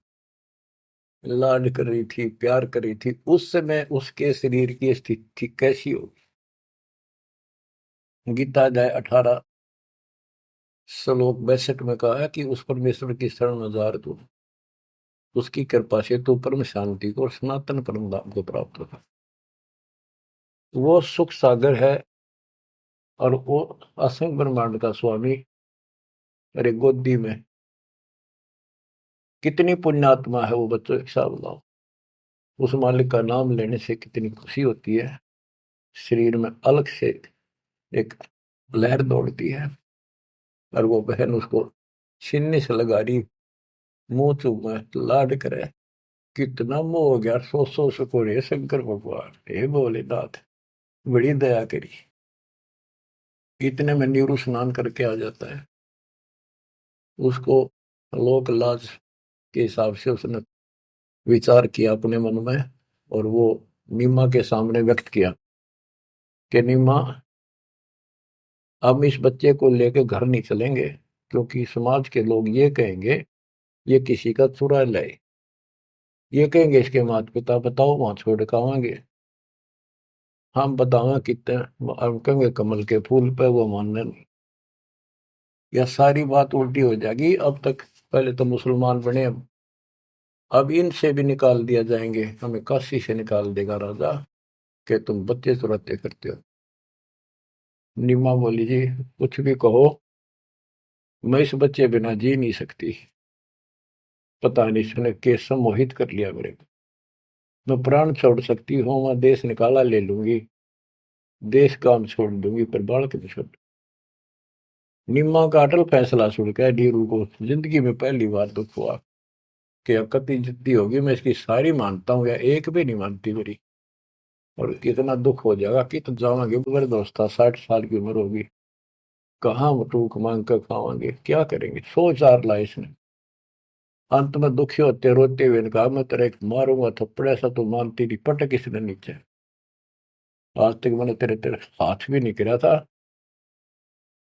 लाड कर रही थी, प्यार कर रही थी, उस समय उसके शरीर की स्थिति कैसी होगी। गीता अध्याय 18 श्लोक 62 में कहा है कि उस परमेश्वर की शरण में जा तू, उसकी कृपा से तू परम शांति को और सनातन परम धाम को प्राप्त होगा। वो सुख सागर है, और वो असंग ब्रह्मांड का स्वामी, अरे गोदी में कितनी पुण्यात्मा है वो बच्चों, एक हिसाब लाओ। उस मालिक का नाम लेने से कितनी खुशी होती है, शरीर में अलग से एक लहर दौड़ती है। और वो बहन उसको सीने से लगा रही, मुंह चूमे, लाड करे, कितना मोह हो गया। सो सको रे शंकर भगवान, हे भोलेनाथ, बड़ी दया करी। इतने में नीरू स्नान करके आ जाता है, उसको लोक लाज के हिसाब से उसने विचार किया अपने मन में, और वो नीमा के सामने व्यक्त किया कि नीमा, हम इस बच्चे को लेकर घर नहीं चलेंगे, क्योंकि समाज के लोग ये कहेंगे ये किसी का चुरा लाए, ये कहेंगे इसके माता पिता, बताओ वहां छोड़ के आवांगे, हम बतावा कितने, हम कहेंगे कमल के फूल पे, वो मानने नहीं। यह सारी बात उल्टी हो जाएगी। अब तक पहले तो मुसलमान बने, अब इनसे भी निकाल दिया जाएंगे, हमें काशी से निकाल देगा राजा कि तुम बच्चे चुराते करते हो। नीमा बोली, जी कुछ भी कहो, मैं इस बच्चे बिना जी नहीं सकती, पता नहीं इसने कैसे मोहित कर लिया मेरे को। मैं प्राण छोड़ सकती हूँ, मैं देश निकाला ले लूंगी, देश काम छोड़ दूंगी पर बालक नहीं छोड़। निम्मा का अटल फैसला सुन कर नीरू को जिंदगी में पहली बार दुख हुआ कि अकती जिद्दी होगी, मैं इसकी सारी मानता हूँ या एक भी नहीं मानती मेरी, और कितना दुख हो जाएगा कि तो जावांगे बर्दोस्ता 60 साल की उम्र होगी, कहाँ टूक मांग कर खावांगे, क्या करेंगे, सोच आर ला इसने। अंत में दुखी होते रोते हुए ने कहा, मैं तेरे एक मारूंगा थप्पड़, ऐसा तो मानती नहीं, पटक इसने नीचे। आज तक मैंने तेरे तेरे हाथ भी नहीं गिरा था,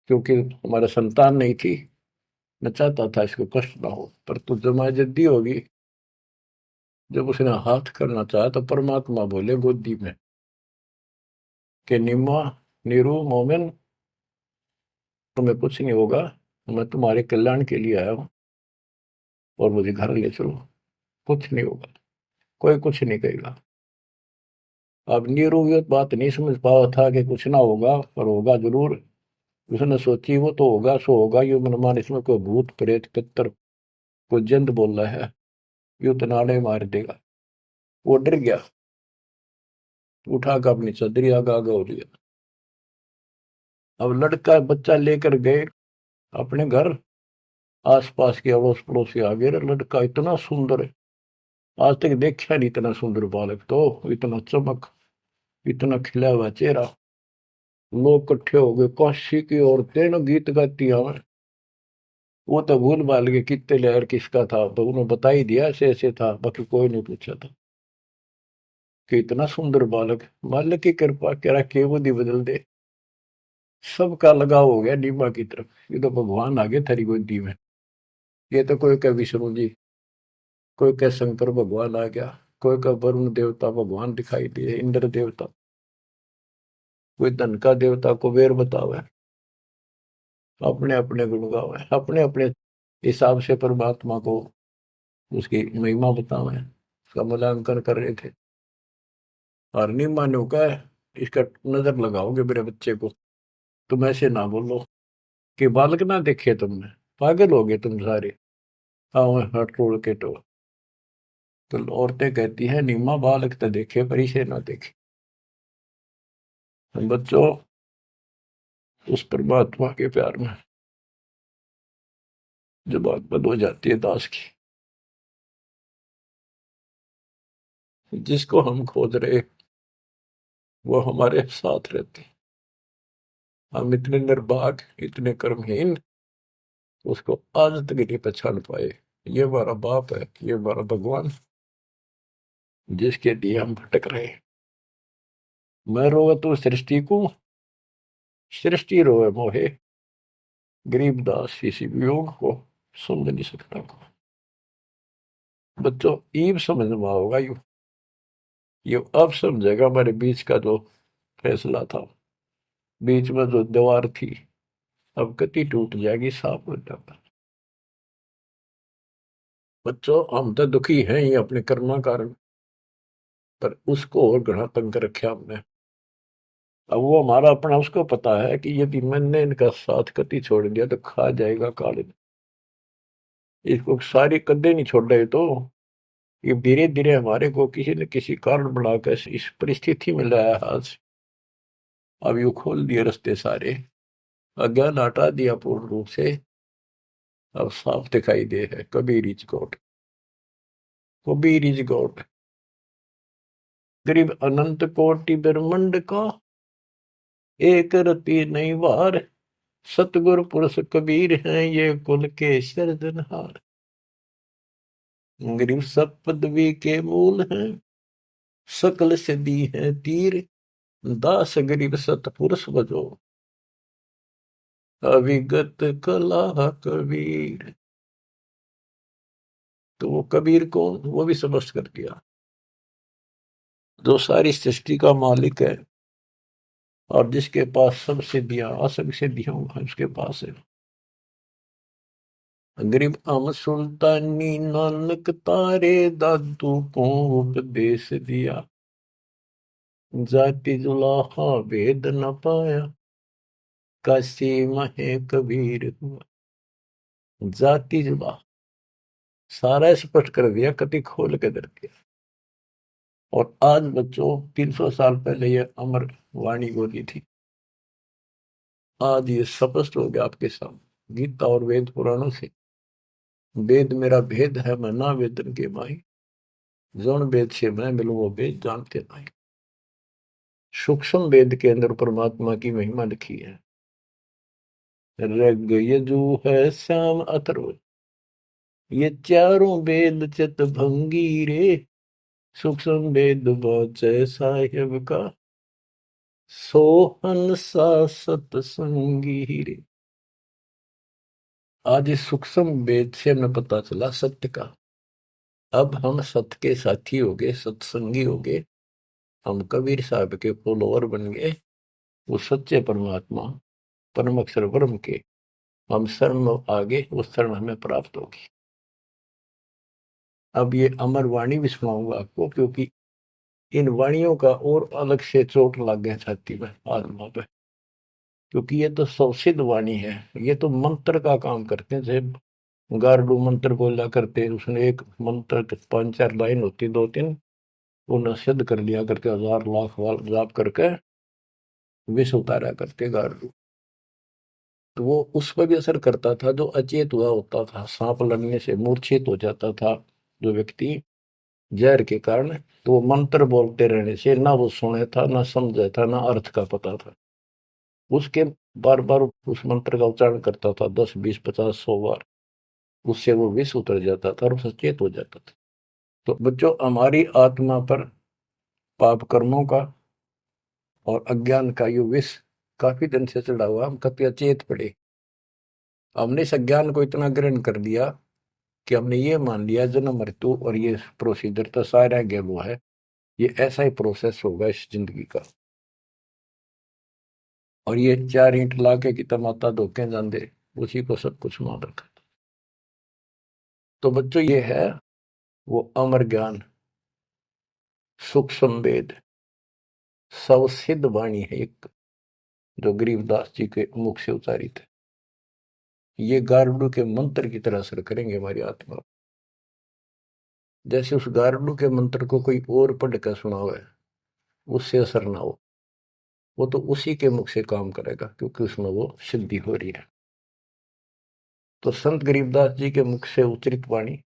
क्योंकि हमारा संतान नहीं थी, मैं चाहता था इसको कष्ट ना हो, पर तू जमा जद्दी होगी। जब उसने हाथ करना चाहा तो परमात्मा बोले गोदी में कि निम्मा, नीरू, मोमिन, तुम्हें कुछ नहीं होगा, मैं तुम्हारे कल्याण के लिए आया हूँ, और मुझे घर ले चलो, कुछ नहीं होगा, कोई कुछ नहीं कहेगा। अब नीरू ये बात नहीं समझ पाया था कि कुछ ना होगा, पर होगा जरूर। उसने सोची वो तो होगा सो होगा, ये मनमान इसमें कोई भूत प्रेत पितर कोई जंत बोल रहा है, यू तो नाड़े मार देगा। वो डर गया, उठा कर अपनी चदरी आगा आगा हो लिया। अब लड़का बच्चा लेकर गए अपने घर, आसपास के अड़ोस पड़ोस के आगे, लड़का इतना सुंदर है, आज तक देखा नहीं इतना सुंदर बालक, तो इतना चमक, इतना खिला हुआ चेहरा। लोग इकट्ठे हो गए, काशी की औरतें न गीत गाती हमें। वो तो भूल भाल के कितने लहर किसका था, तो उन्होंने बता ही दिया ऐसे ऐसे था, बाकी कोई नहीं पूछा था कि इतना सुंदर बालक। मालिक की कृपा करा के वो दी बदल दे, सबका लगाव हो गया नीमा की तरफ। ये तो भगवान आ गए थारी गोदी में। ये तो कोई का विष्णु जी, कोई का शंकर भगवान आ गया, कोई का वरुण देवता भगवान दिखाई दिए, इंद्र देवता, कोई धन का देवता कुबेर बतावे, अपने अपने गुण गावे, अपने अपने हिसाब से परमात्मा को उसकी महिमा बतावे, उसका मूल्यांकन कर रहे थे। और नीमा ने कहा, इसका नजर लगाओगे मेरे बच्चे को, तुम ऐसे ना बोलो कि बालक ना देखे तुमने, पागल हो गए तुम सारे, आओ हट तोड़ के तो औरतें कहती हैं नीमा बालक तो देखे पर इसे ना देखे। हम बच्चों उस परमात्मा के प्यार में जब बात बंद हो जाती है दास की, जिसको हम खोज रहे वो हमारे साथ रहते, हम इतने निर्भाग, इतने कर्महीन, उसको आज तक नहीं पहचान पाए। ये हमारा बाप है, ये हमारा भगवान, जिसके लिए हम भटक रहे हैं। मैं रोवे तो सृष्टि को, सृष्टि रोवे मोहे, गरीबदास इसी वियोग को समझ नहीं सकता को। बच्चों ईब समझ में होगा ये अब समझेगा हमारे बीच का जो फैसला था, बीच में जो दीवार थी, अब कति टूट जाएगी, साफ हो जाता। बच्चों हम तो दुखी हैं ही अपने कर्मा कारण, पर उसको और ग्रह तंग कर रखे हमने। अब वो हमारा अपना उसको पता है कि यदि मैंने इनका साथ कति छोड़ दिया तो खा जाएगा काले, इसको सारी कदे नहीं छोड़ रहे, तो ये धीरे धीरे हमारे को किसी न किसी कारण बनाकर इस परिस्थिति में लाया आज। अब यू खोल दिए रास्ते सारे, अज्ञान हटा दिया पूर्ण रूप से, अब साफ दिखाई दे है Kabir is God, Kabir is God. गरीब अनंत कोटि ब्रह्मंड का, एक रति नहीं वार, सतगुरु पुरुष कबीर हैं ये कुल के सिरजनहार। गरीब सब पदवी के मूल हैं, सकल सिद्धि है तीर, दास गरीब सतपुरुष बजो, अविगत कला कबीर। तो वो कबीर कौन, वो भी स्पष्ट कर दिया, जो सारी सृष्टि का मालिक है और जिसके पास सब सिद्धियां, असंग सिद्धियां उसके पास है। गरीब अम सुल्तानी नानक तारे दादू को उपदेश दिया, जाति जुलाहा भेद न पाया, काशी महे कबीर हुआ। जाति जुला सारा स्पष्ट कर दिया, कति खोल के दर दिया। और आज बच्चों 300 साल पहले ये अमर वाणी बोली थी, आज ये स्पष्ट हो गया आपके सामने गीता और वेद पुराणों से। वेद मेरा भेद है मैं ना वेदन के माही, जौन वेद से मैं मिलूं वो वेद जानते नहीं। सूक्ष्म वेद के अंदर परमात्मा की महिमा लिखी है। ऋग यजु है श्याम अथर्व, ये चारों वेद चित भंगी रे, सूक्ष्म वेद वाचै साहेब का, सोहन सा सतसंगी रे। आज इस सूक्ष्म वेद से हमें पता चला सत्य का। अब हम सत्य के साथी हो गए, सत्संगी हो गए, हम कबीर साहब के फॉलोअर बन गए। वो सच्चे परमात्मा परम अक्षर ब्रह्म के हम शरण आगे, उस शरण हमें प्राप्त होगी। अब ये अमर वाणी भी सुनाऊंगा आपको, क्योंकि इन वाणियों का और अलग से चोट लग गया छाती में, आत्मा पे, क्योंकि ये तो सौसिद्ध वाणी है। ये तो मंत्र का काम करते हैं। जैसे गारुड़ मंत्र बोला करते, उसने एक मंत्र 5-4 लाइन होती, 2-3, उन्हें सिद्ध कर लिया करके 1000 लाख बार जाप करके विष उतारा करते गारुड़। तो वो उस पर भी असर करता था जो अचेत हुआ होता था। सांप लड़ने से मूर्छित हो जाता था जो व्यक्ति जहर के कारण, तो वो मंत्र बोलते रहने से ना वो सुने था, ना समझा था, ना अर्थ का पता था। उसके बार बार उस मंत्र का उच्चारण करता था, 10, 20, 50, 100 बार, उससे वो विष उतर जाता था और सचेत हो जाता था। तो बच्चों, हमारी आत्मा पर पाप कर्मों का और अज्ञान का यो विष काफी दिन से चढ़ा हुआ, हम कभी अचेत पड़े। हमने इस अज्ञान को इतना ग्रहण कर दिया कि हमने ये मान लिया जन्म मृत्यु और ये प्रोसीजर तो सारा गेलो है, ये ऐसा ही प्रोसेस होगा इस जिंदगी का। और ये 4 ईंट ला के कि माता धोखे जाते, उसी को सब कुछ मान रखा। तो बच्चों, ये है वो अमर ज्ञान, सूक्ष्म वेद, सवसिद्ध वाणी है एक, जो गरीबदास जी के मुख से उच्चारित है। ये गारुड़ के मंत्र की तरह असर करेंगे हमारी आत्मा। जैसे उस गारुड़ के मंत्र को कोई और पढ़ कर सुनाओ है, उससे असर ना हो, वो तो उसी के मुख से काम करेगा, क्योंकि उसमें वो सिद्धि हो रही है। तो संत गरीबदास जी के मुख से उच्चरित वाणी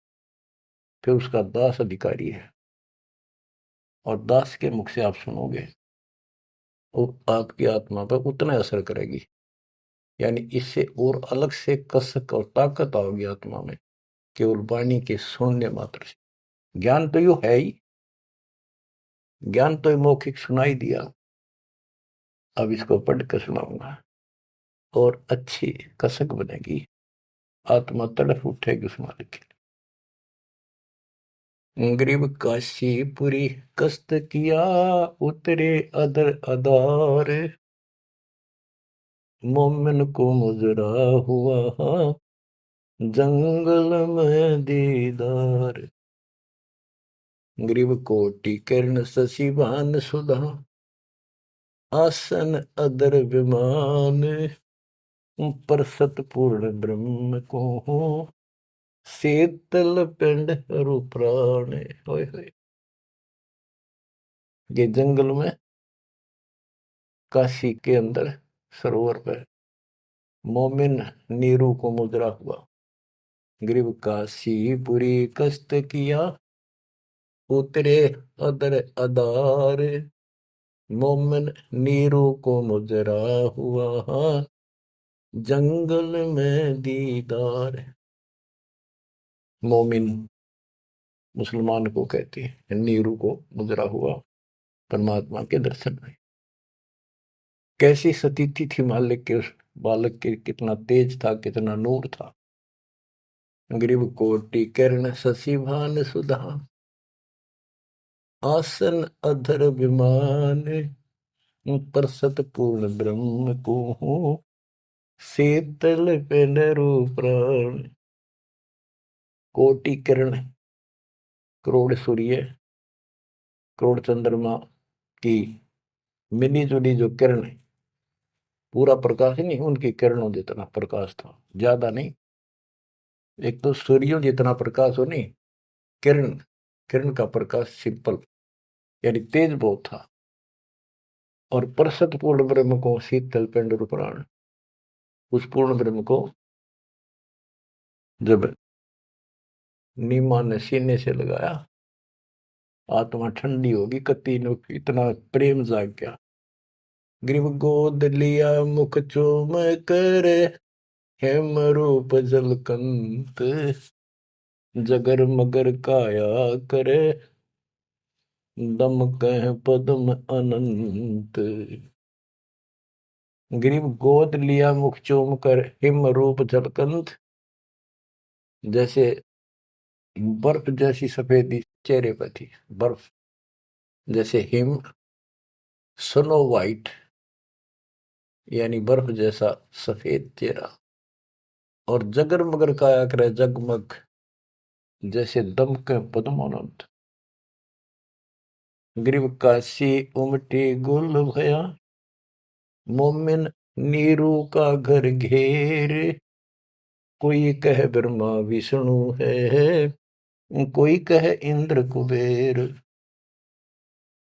फिर उसका दास अधिकारी है, और दास के मुख से आप सुनोगे वो आपकी आत्मा पर उतना असर करेगी। यानी इससे और अलग से कसक और ताकत आओगी आत्मा में, केवल वाणी के सुनने मात्र से। ज्ञान तो यू है ही, ज्ञान तो मौखिक सुनाई दिया, अब इसको पढ़कर सुनाऊंगा और अच्छी कसक बनेगी, आत्मा तड़फ उठेगी उस मालिक के लिए। गरीब काशीपुरी कष्ट किया, उतरे अदर अदार, मोमिन को मुजरा हुआ जंगल में दीदार। ग्रीव कोटि किरण शशि भान सुधा, आसन अदर विमान, पर सतपूर्ण ब्रह्म को शीतल पिंड हरु प्राण। होय होय। ये जंगल में काशी के अंदर सरोवर पर मोमिन नीरू को मुद्रा हुआ। ग्रीव काशीपुरी कष्ट किया, उतरे अदर अदार, मोमिन नीरू को मुजरा हुआ जंगल में दीदार। मोमिन मुसलमान को कहते हैं, नीरू को मुजरा हुआ परमात्मा के दर्शन में। कैसी सतीथि थी मालिक के उस बालक के, कितना तेज था, कितना नूर था। ग्रीव कोटि किरण शशि भान सुधा, आसन अधर विमान, पर सतपूर्ण ब्रह्म को शीतल पेनरु प्राण। कोटि किरण, करोड़ सूर्य, करोड़ चंद्रमा की मिली जुली जो किरण है, पूरा प्रकाश ही नहीं, उनकी किरणों जितना प्रकाश था, ज्यादा नहीं। एक तो सूर्यों जितना प्रकाश हो नहीं, किरण, किरण का प्रकाश सिंपल, यानी तेज बहुत था। और परसत पूर्ण ब्रह्म को शीतल पिंड रूपराण, उस पूर्ण ब्रह्म को जब नीमा ने सीने से लगाया, आत्मा ठंडी होगी, कति नु इतना प्रेम जाग गया। ग्रीव गोद लिया मुख चूम कर, हेम रूप जलकंत, जगर मगर काया करे, दम कह पद्म अनंत। ग्रीव गोद लिया मुख चूम कर, हिम रूप जलकंत, जैसे बर्फ जैसी सफेदी चेहरे पर थी, बर्फ जैसे हिम, स्नो वाइट यानी बर्फ जैसा सफेद चेहरा, और जगर मगर काया करे जगमग, जैसे दमके पद्मानंद। ग्रीव काशी उमटी गुल भया, मोमिन नीरू का घर घेर, कोई कह ब्रह्मा विष्णु है, कोई कह इंद्र कुबेर।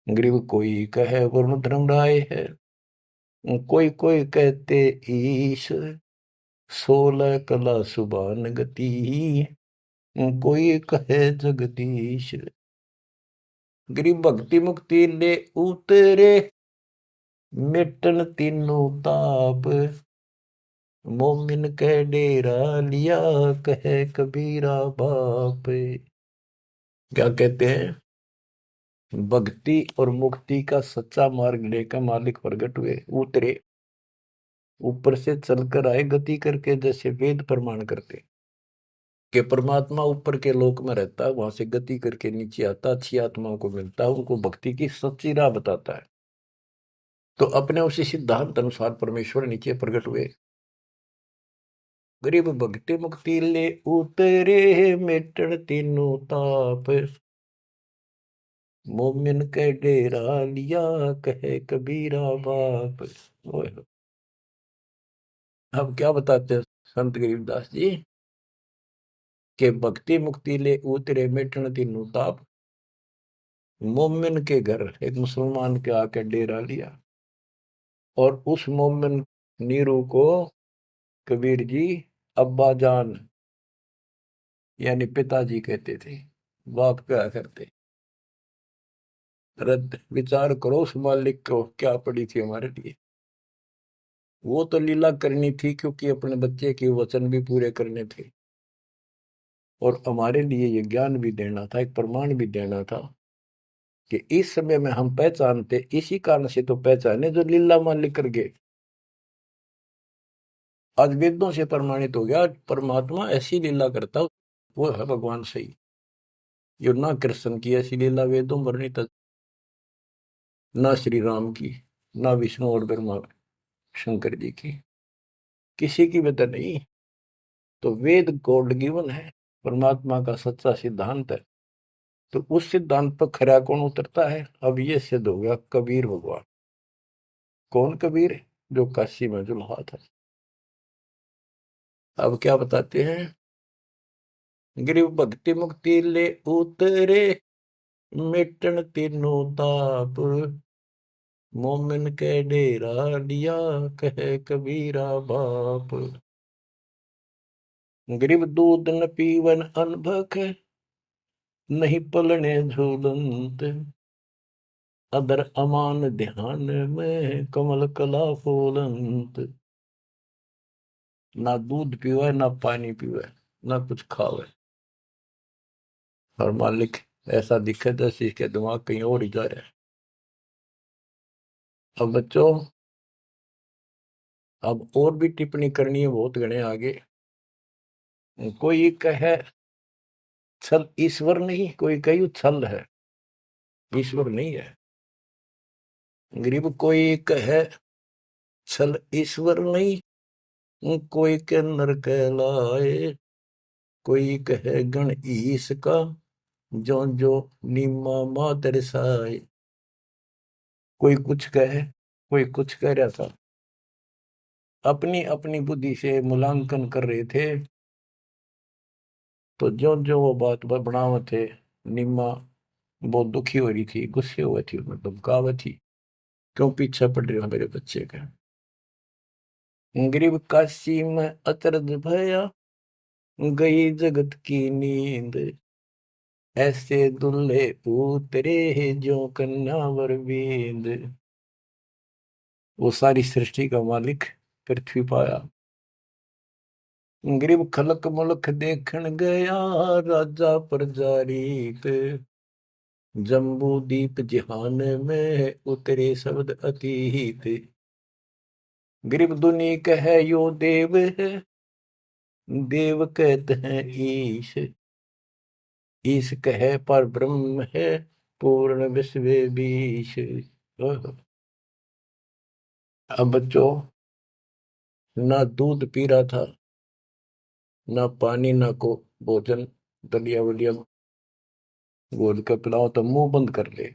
ग्रीव कोई कह वरुण धर्मराय है, कोई कोई कहते ईश, 16 कला सुबान गति, कोई कहे जगदीश। ग्रीव भक्ति मुक्ति ले उतरे, मिटन तीनों ताप, मोमिन कह डेरा लिया, कहे कबीरा बाप। क्या कहते हैं? भक्ति और मुक्ति का सच्चा मार्ग लेकर मालिक प्रकट हुए, उतरे, ऊपर से चलकर आए गति करके, जैसे वेद प्रमाण करते कि परमात्मा ऊपर के लोक में रहता है, वहां से गति करके नीचे आता, अच्छी आत्माओं को मिलता है, उनको भक्ति की सच्ची राह बताता है। तो अपने उसी सिद्धांत अनुसार परमेश्वर नीचे प्रकट हुए। गरीब भक्ति मुक्ति ले उतरे, मिटन तीनों ताप, मोमिन के डेरा लिया, कहे कबीरा बाप। अब क्या बताते हैं संत गरीबदास जी के भक्ति मुक्ति ले उतरे, मिटन तीनों ताप, मोमिन के घर एक मुसलमान के आके डेरा लिया, और उस मोमिन नीरू को कबीर जी अब्बा जान यानी पिताजी कहते थे, बाप क्या करते। रद्द विचार करो उस मालिक को क्या पड़ी थी हमारे लिए। वो तो लीला करनी थी क्योंकि अपने बच्चे के वचन भी पूरे करने थे, और हमारे लिए ये ज्ञान भी देना था, एक प्रमाण भी देना था कि इस समय में हम पहचानते, इसी कारण से तो पहचाने जो लीला मालिक कर गए। आज वेदों से प्रमाणित हो गया परमात्मा ऐसी लीला करता, वो है भगवान सही। जो ना कृष्ण की ऐसी लीला वेदों वर्णित, ना श्री राम की, ना विष्णु और ब्रह्मा शंकर जी की, किसी की वजह नहीं। तो वेद गॉड गिवन है, परमात्मा का सच्चा सिद्धांत है। तो उस सिद्धांत पर खरा कौन उतरता है? अब ये सिद्ध हो गया कबीर भगवान। कौन कबीर? जो काशी में जुल्हा था। अब क्या बताते हैं? गिरिव भक्ति मुक्ति ले उतरे, मिटन तीनों ताप, मोमिन के डेरा लिया, कहे कबीरा बाप। गिरिव दूध न पीवन अनभक, नहीं पलने झूलंत, अदर अमान ध्यान में, कमल कला फूलंत। ना दूध पीवे, ना पानी पीवे, ना कुछ खावे, और मालिक ऐसा दिखे जैसे इसके दिमाग कहीं और ही जा रहा है। अब बच्चों, अब और भी टिप्पणी करनी है, बहुत गणे आगे। कोई कहे छल ईश्वर नहीं, कोई कही छल है, ईश्वर नहीं है। गरीब कोई कहे छल ईश्वर नहीं, कोई के नर कहलाए, कोई कहे गण ईश का, जो जो नीमा मात रिसाए। कोई कुछ कहे, कोई कुछ कह रहा था, अपनी अपनी बुद्धि से मूल्यांकन कर रहे थे। तो जो जो वो बात बनावत थे, निम्मा बहुत दुखी हो रही थी, गुस्से हुई थी, मतलब गावत थी, क्यों पीछा पड़ रही हो मेरे बच्चे का। गरीब काशी में अतरज भया, गई जगत की नींद, ऐसे दुल्हे पुतरे जो कन्यावर बींद। वो सारी सृष्टि का मालिक पृथ्वी पाया, गरीब खलक मुलक देखन गया, राजा प्रजारीत, जम्बू दीप जिहान में उतरे शब्द अतीत। गरीब दुनी कह यो देव है, देव कहते हैं ईश, ईश कहे पर ब्रह्म है, पूर्ण विश्व बीश। अब बच्चों, ना दूध पी रहा था, ना पानी, ना को भोजन, दलिया वलिया घोल कर पिलाओ तो मुंह बंद कर ले।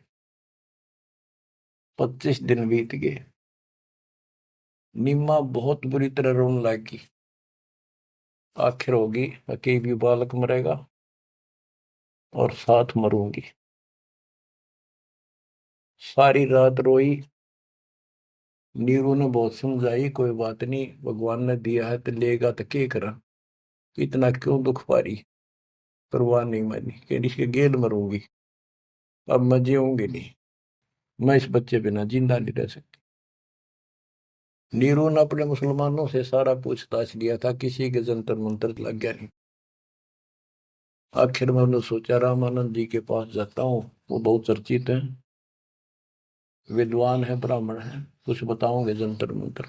25 दिन बीत गए। नीमा बहुत बुरी तरह रोने लगी। आखिर होगी कि भी बालक मरेगा और साथ मरूंगी। सारी रात रोई। नीरू ने बहुत समझाई, कोई बात नहीं, भगवान ने दिया है तो लेगा तो क्या करा, इतना क्यों दुख पा रही। परवाह नहीं मानी, कि इसके गेल मरूंगी, अब मैं जीऊंगी नहीं, मैं इस बच्चे बिना जिंदा नहीं रह सकती। नीरू ने अपने मुसलमानों से सारा पूछताछ लिया था, किसी के जंतर मंतर लग गया नहीं। आखिर में उन्होंने सोचा रामानंद जी के पास जाता हूँ, वो बहुत चर्चित हैं, विद्वान है, ब्राह्मण है, कुछ बताओगे जंतर मंतर।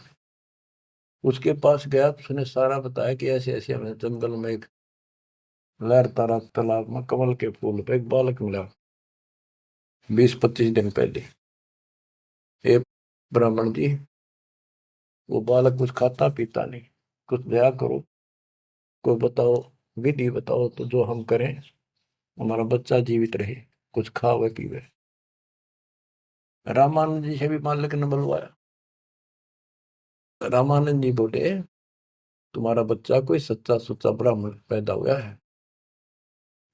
उसके पास गया तो उसने सारा बताया कि ऐसे ऐसे हमें जंगल में एक लहरता रहा तालाब में कमल के फूल पे एक बालक मिला, 20-25 दिन पहले। ए ब्राह्मण जी, वो बालक कुछ खाता पीता नहीं, कुछ दया करो, कोई बताओ, विधि बताओ तो जो हम करें, हमारा बच्चा जीवित रहे, कुछ खावे पीवे। रामानंद जी से भी मालिक ने बुलवाया। रामानंद जी बोले, तुम्हारा बच्चा कोई सच्चा सुच्चा ब्राह्मण पैदा हुआ है,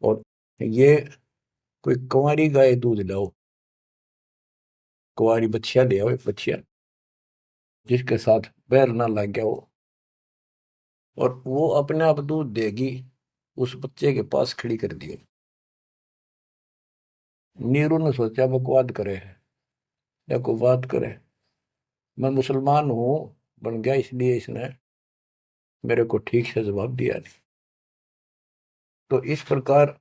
और ये कोई कुंवारी गाय दूध लाओ, कुंवारी बछिया ले आओ, एक बछिया जिसके साथ बैर ना लग गया हो, और वो अपने आप दूध देगी, उस बच्चे के पास खड़ी कर दिए। नीरू ने सोचा बकवाद करे है या कोई बात करे, मैं मुसलमान हूं बन गया, इसलिए इसने मेरे को ठीक से जवाब दिया नहीं। तो इस प्रकार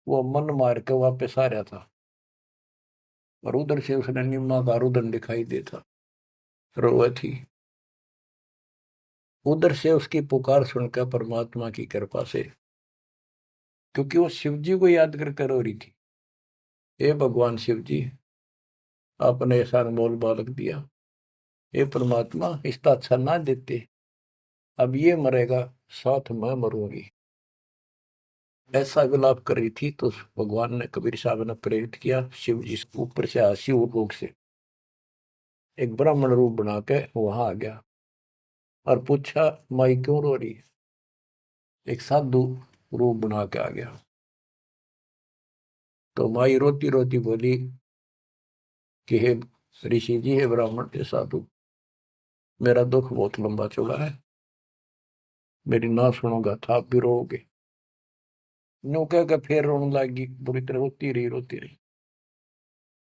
वो मन मार के वापस आ रहा था, और उधर से उसने निम्मा का रुदन दिखाई देता, रोए थी। उधर से उसकी पुकार सुनकर परमात्मा की कृपा से, क्योंकि वो शिव जी को याद कर रो रही थी, हे भगवान शिव जी, आपने ऐसा अनमोल बालक दिया, हे परमात्मा इसका अच्छा ना देते, अब ये मरेगा, साथ मैं मरूंगी। ऐसा विलाप कर रही थी तो भगवान ने, कबीर साहब ने प्रेरित किया, शिव जी ऊपर से शिव लोक से एक ब्राह्मण रूप बना के वहां आ गया और पूछा, माई क्यों रो रही है। एक साधु रूप बना के आ गया। तो माई रोती रोती बोली कि हे ऋषि जी, हे ब्राह्मण के साधु, मेरा दुख बहुत लंबा चौड़ा है, मेरी ना सुनोगा था आप भी रोओगे। नो कह के फिर रोने लगी, बुरी तरह रोती रही रोती रही।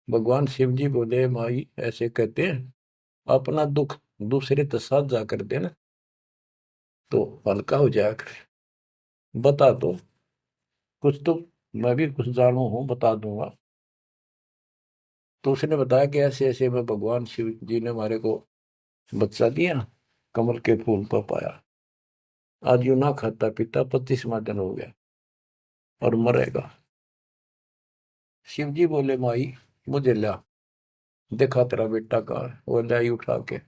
भगवान शिव जी बोले, माई ऐसे कहते हैं, अपना दुख दूसरे के साथ जा कर देना तो हल्का हो जाया करे, बता दो कुछ तो, मैं भी कुछ जानू हूं, बता दूंगा। तो उसने बताया कि ऐसे ऐसे में भगवान शिव जी ने हमारे को बच्चा दिया, कमल के फूल पर पाया, आज यूं ना खाता पीता 25वां दिन हो गया और मरेगा। शिव जी बोले, माई मुझे ला, देखा तेरा बेटा कहाँ है, वो लाई उठा के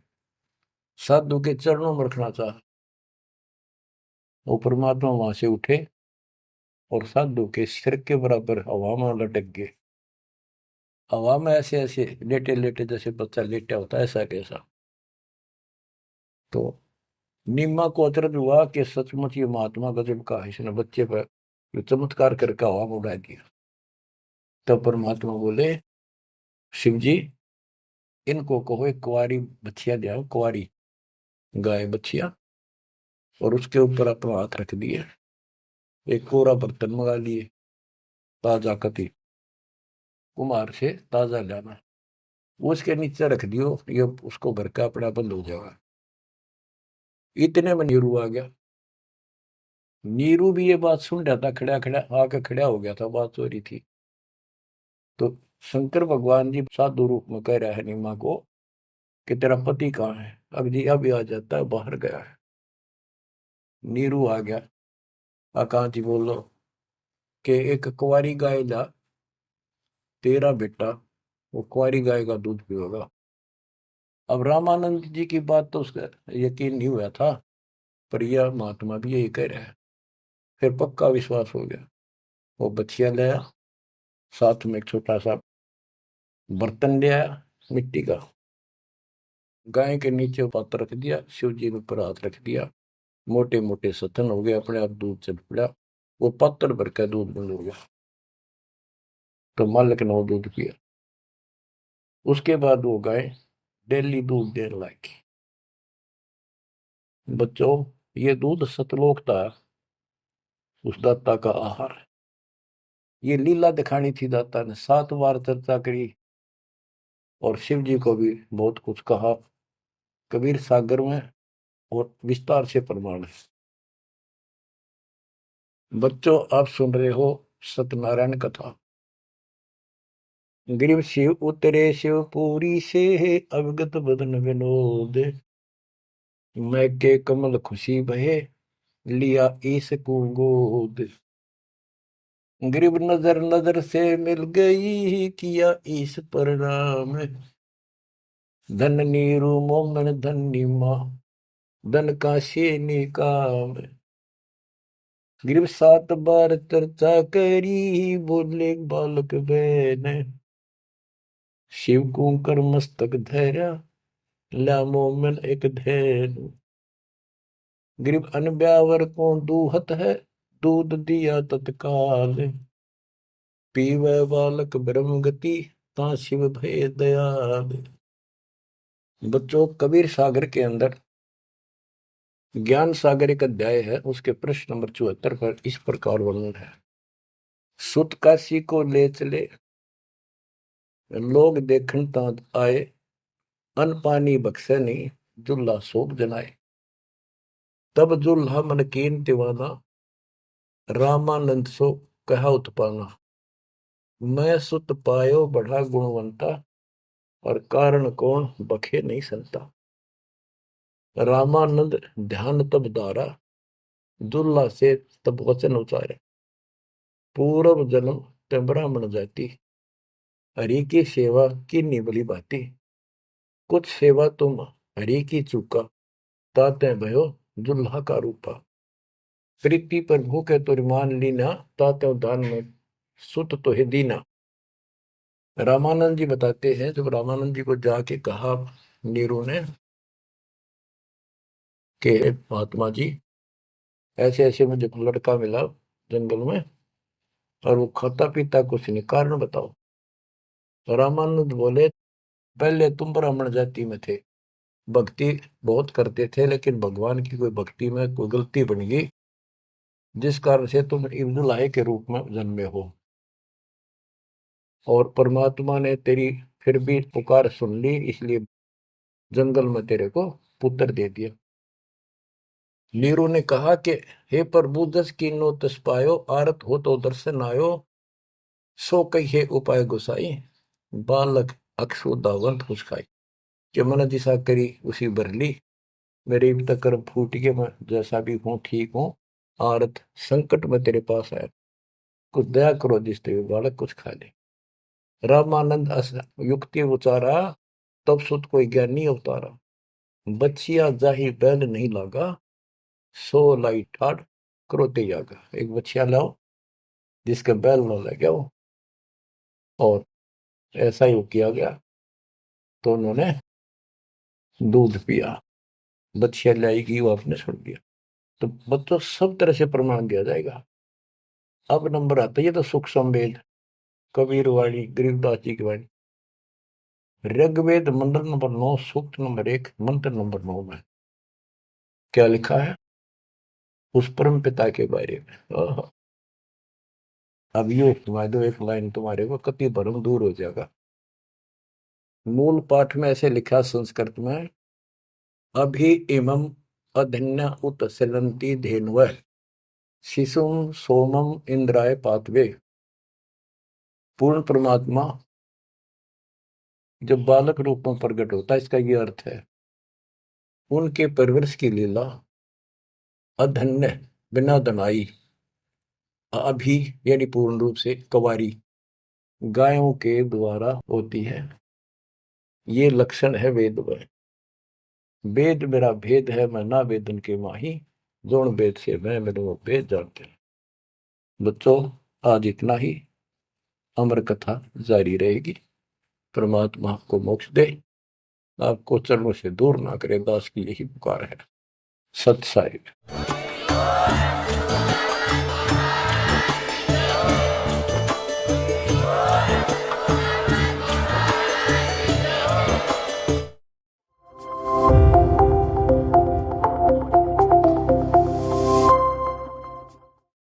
साधु के चरणों में रखना चाह, वो परमात्मा वहां से उठे और साधु के सिर के बराबर हवा में लटक गए। हवा में ऐसे ऐसे लेटे लेटे, जैसे बच्चा लेटा होता है ऐसा कैसा। तो नीमा को अचरज हुआ कि सचमुच ये महात्मा गजब का है, इसने बच्चे पर जो चमत्कार करके हवा में उड़ा दिया। तो परमात्मा बोले शिव जी इनको कहो एक कुंवारी बच्चिया ले आओ, कुंवारी गाय बच्चिया, और उसके ऊपर अपना हाथ रख दिए, एक कोरा बर्तन मंगा लिए, ताजा कति कुमार से ताजा लाना, वो उसके नीचे रख दियो, ये उसको भर का अपना बंद हो जाएगा। इतने में नीरू आ गया। नीरू भी ये बात सुन रहा था, खड़ा खड़ा आके खड़ा हो गया था, बात हो रही थी। तो शंकर भगवान जी साधु रूप में कह रहा है नीमा को कि तेरा पति कहाँ है? अब जी अभी आ जाता है, बाहर गया है। नीरू आ गया, कहाँ जी बोलो कि एक कुंवारी गाय ला, तेरा बेटा वो कुंवारी गाय का दूध पिएगा। अब रामानंद जी की बात तो उसका यकीन नहीं हुआ था, पर यह महात्मा भी यही कह रहा है। फिर पक्का विश्वास हो गया। वो बच्चिया लाया, साथ में एक छोटा सा बर्तन ले आया मिट्टी का, गाय के नीचे पात्र रख दिया, शिव जी के ऊपर हाथ रख दिया, मोटे मोटे सतन हो गए, अपने आप दूध चल पड़ा। वो पात्र भर का दूध बंद हो गया। तो मालिक ने वो दूध पिया। उसके बाद वो गाय डेली दूध देने लगी। बच्चों, ये दूध सतलोक था, उस दाता का आहार। ये लीला दिखानी थी दाता ने, 7 बार चर्चा करी और शिव जी को भी बहुत कुछ कहा, कबीर सागर में, और विस्तार से प्रमाण है। बच्चों, आप सुन रहे हो सत्यनारायण कथा। गिरिव शिव उतरे शिवपुरी से, अवगत बदन विनोद, मैं के कमल खुशी बहे, लिया ईस को गोद। गिरिव नजर नजर से मिल गई, किया ईस प्रणाम, धन नीरू मोमन धन माँ, धन का शेनी काम। गिरिव 7 बार चर्चा करी, बोले बालक बहन, शिव को कर मस्तक धैर्या, ला मोमन एक धैर्य। गिरिव अनब्यावर को दूहत है, दूध दिया तत्काल, पीवे बालक ब्रह्म गति, ता शिव भय दयाल। बच्चों, कबीर सागर के अंदर ज्ञान सागर एक अध्याय है, उसके प्रश्न नंबर 74 पर इस प्रकार वर्णन है। सुत काशी को ले चले, लोग देखन तात आए, अन पानी बख्शे नहीं, जुल्हा शोक जनाए। तब जुल्हा मन कीन दीवाना, रामानंद सो कहा उत्पाना। मैं सुत पायो बढ़ा गुणवंता, और कारण कौन बखे नहीं संता। रामानंद ध्यान तब दारा, दुल्ला से तब वचन उचारे। पूर्व जन्म ते ब्राह्मण जाति, हरि की सेवा की निबली बाती। कुछ सेवा तुम हरि की चूका, ताते भयो दुल्हा का रूपा। प्रीति पर भूखे तो मान लीना, ताते दान में सुत तो है दीना। रामानंद जी बताते हैं, जब रामानंद जी को जाके कहा नीरू ने कि महात्मा जी ऐसे ऐसे मुझे लड़का मिला जंगल में, और वो खाता पीता कुछ नहीं, कारण बताओ। तो रामानंद बोले पहले तुम ब्राह्मण जाति में थे, भक्ति बहुत करते थे, लेकिन भगवान की कोई भक्ति में कोई गलती बन गई, जिस कारण से तुम इब्दुल्लाह के रूप में जन्मे हो, और परमात्मा ने तेरी फिर भी पुकार सुन ली, इसलिए जंगल में तेरे को पुत्र दे दिया। नीरू ने कहा कि हे प्रभु, जस कीनो तस पायो, आरत हो तो दर्शन आयो, सो कहिए उपाय गुसाई, बालक अक्षुदावंत कुछ खाई। कि मन दिशा करी उसी भरली, मेरे भी तक कर्म फूट के, मैं जैसा भी हूँ ठीक हूँ, आरत संकट में तेरे पास आया, कुछ दया करो जिसते हुए बालक कुछ खा ले। रामानंद युक्ति उचारा, तब सुत कोई ज्ञानी अवतारा। बच्चिया जाही बैल नहीं लागा, सो लाई ठाड़ क्रोते जागा। एक बच्चिया लाओ जिसके बैल न लगे हो, और ऐसा ही किया गया। तो उन्होंने दूध पिया, बच्चिया लाएगी, वो आपने छोड़ दिया। तो बच्चों, सब तरह से प्रमाण दिया जाएगा। अब नंबर आता है, ये तो सुख संवेद, कबीर वाणी, गरीबदास जी की वाणी। ऋग्वेद मंडल नंबर 9, सूक्त नंबर 1, मंत्र नंबर 9 में क्या लिखा है उस परम पिता के बारे में। अब ये सुना दो एक लाइन, तुम्हारे को कति भरम दूर हो जाएगा। मूल पाठ में ऐसे लिखा संस्कृत में, अभि इमं अधन्य उत सिलंती धेनुव शिशुम सोमम इंद्राय पातवे। पूर्ण परमात्मा जब बालक रूप में प्रकट होता है, इसका ये अर्थ है उनके परवरिश की लीला अधन्य, बिना दनाई, अभी यानी पूर्ण रूप से कवारी गायों के द्वारा होती है। ये लक्षण है वेद में। वेद मेरा भेद है, मैं ना वेदन के माही, जोन वेद से मैं मेरे वो भेद जानते हैं। बच्चों, आज इतना ही, अमर कथा जारी रहेगी। परमात्मा आपको मोक्ष दे, आपको चरणों से दूर ना करे, दास की यही पुकार है। सत साहिब।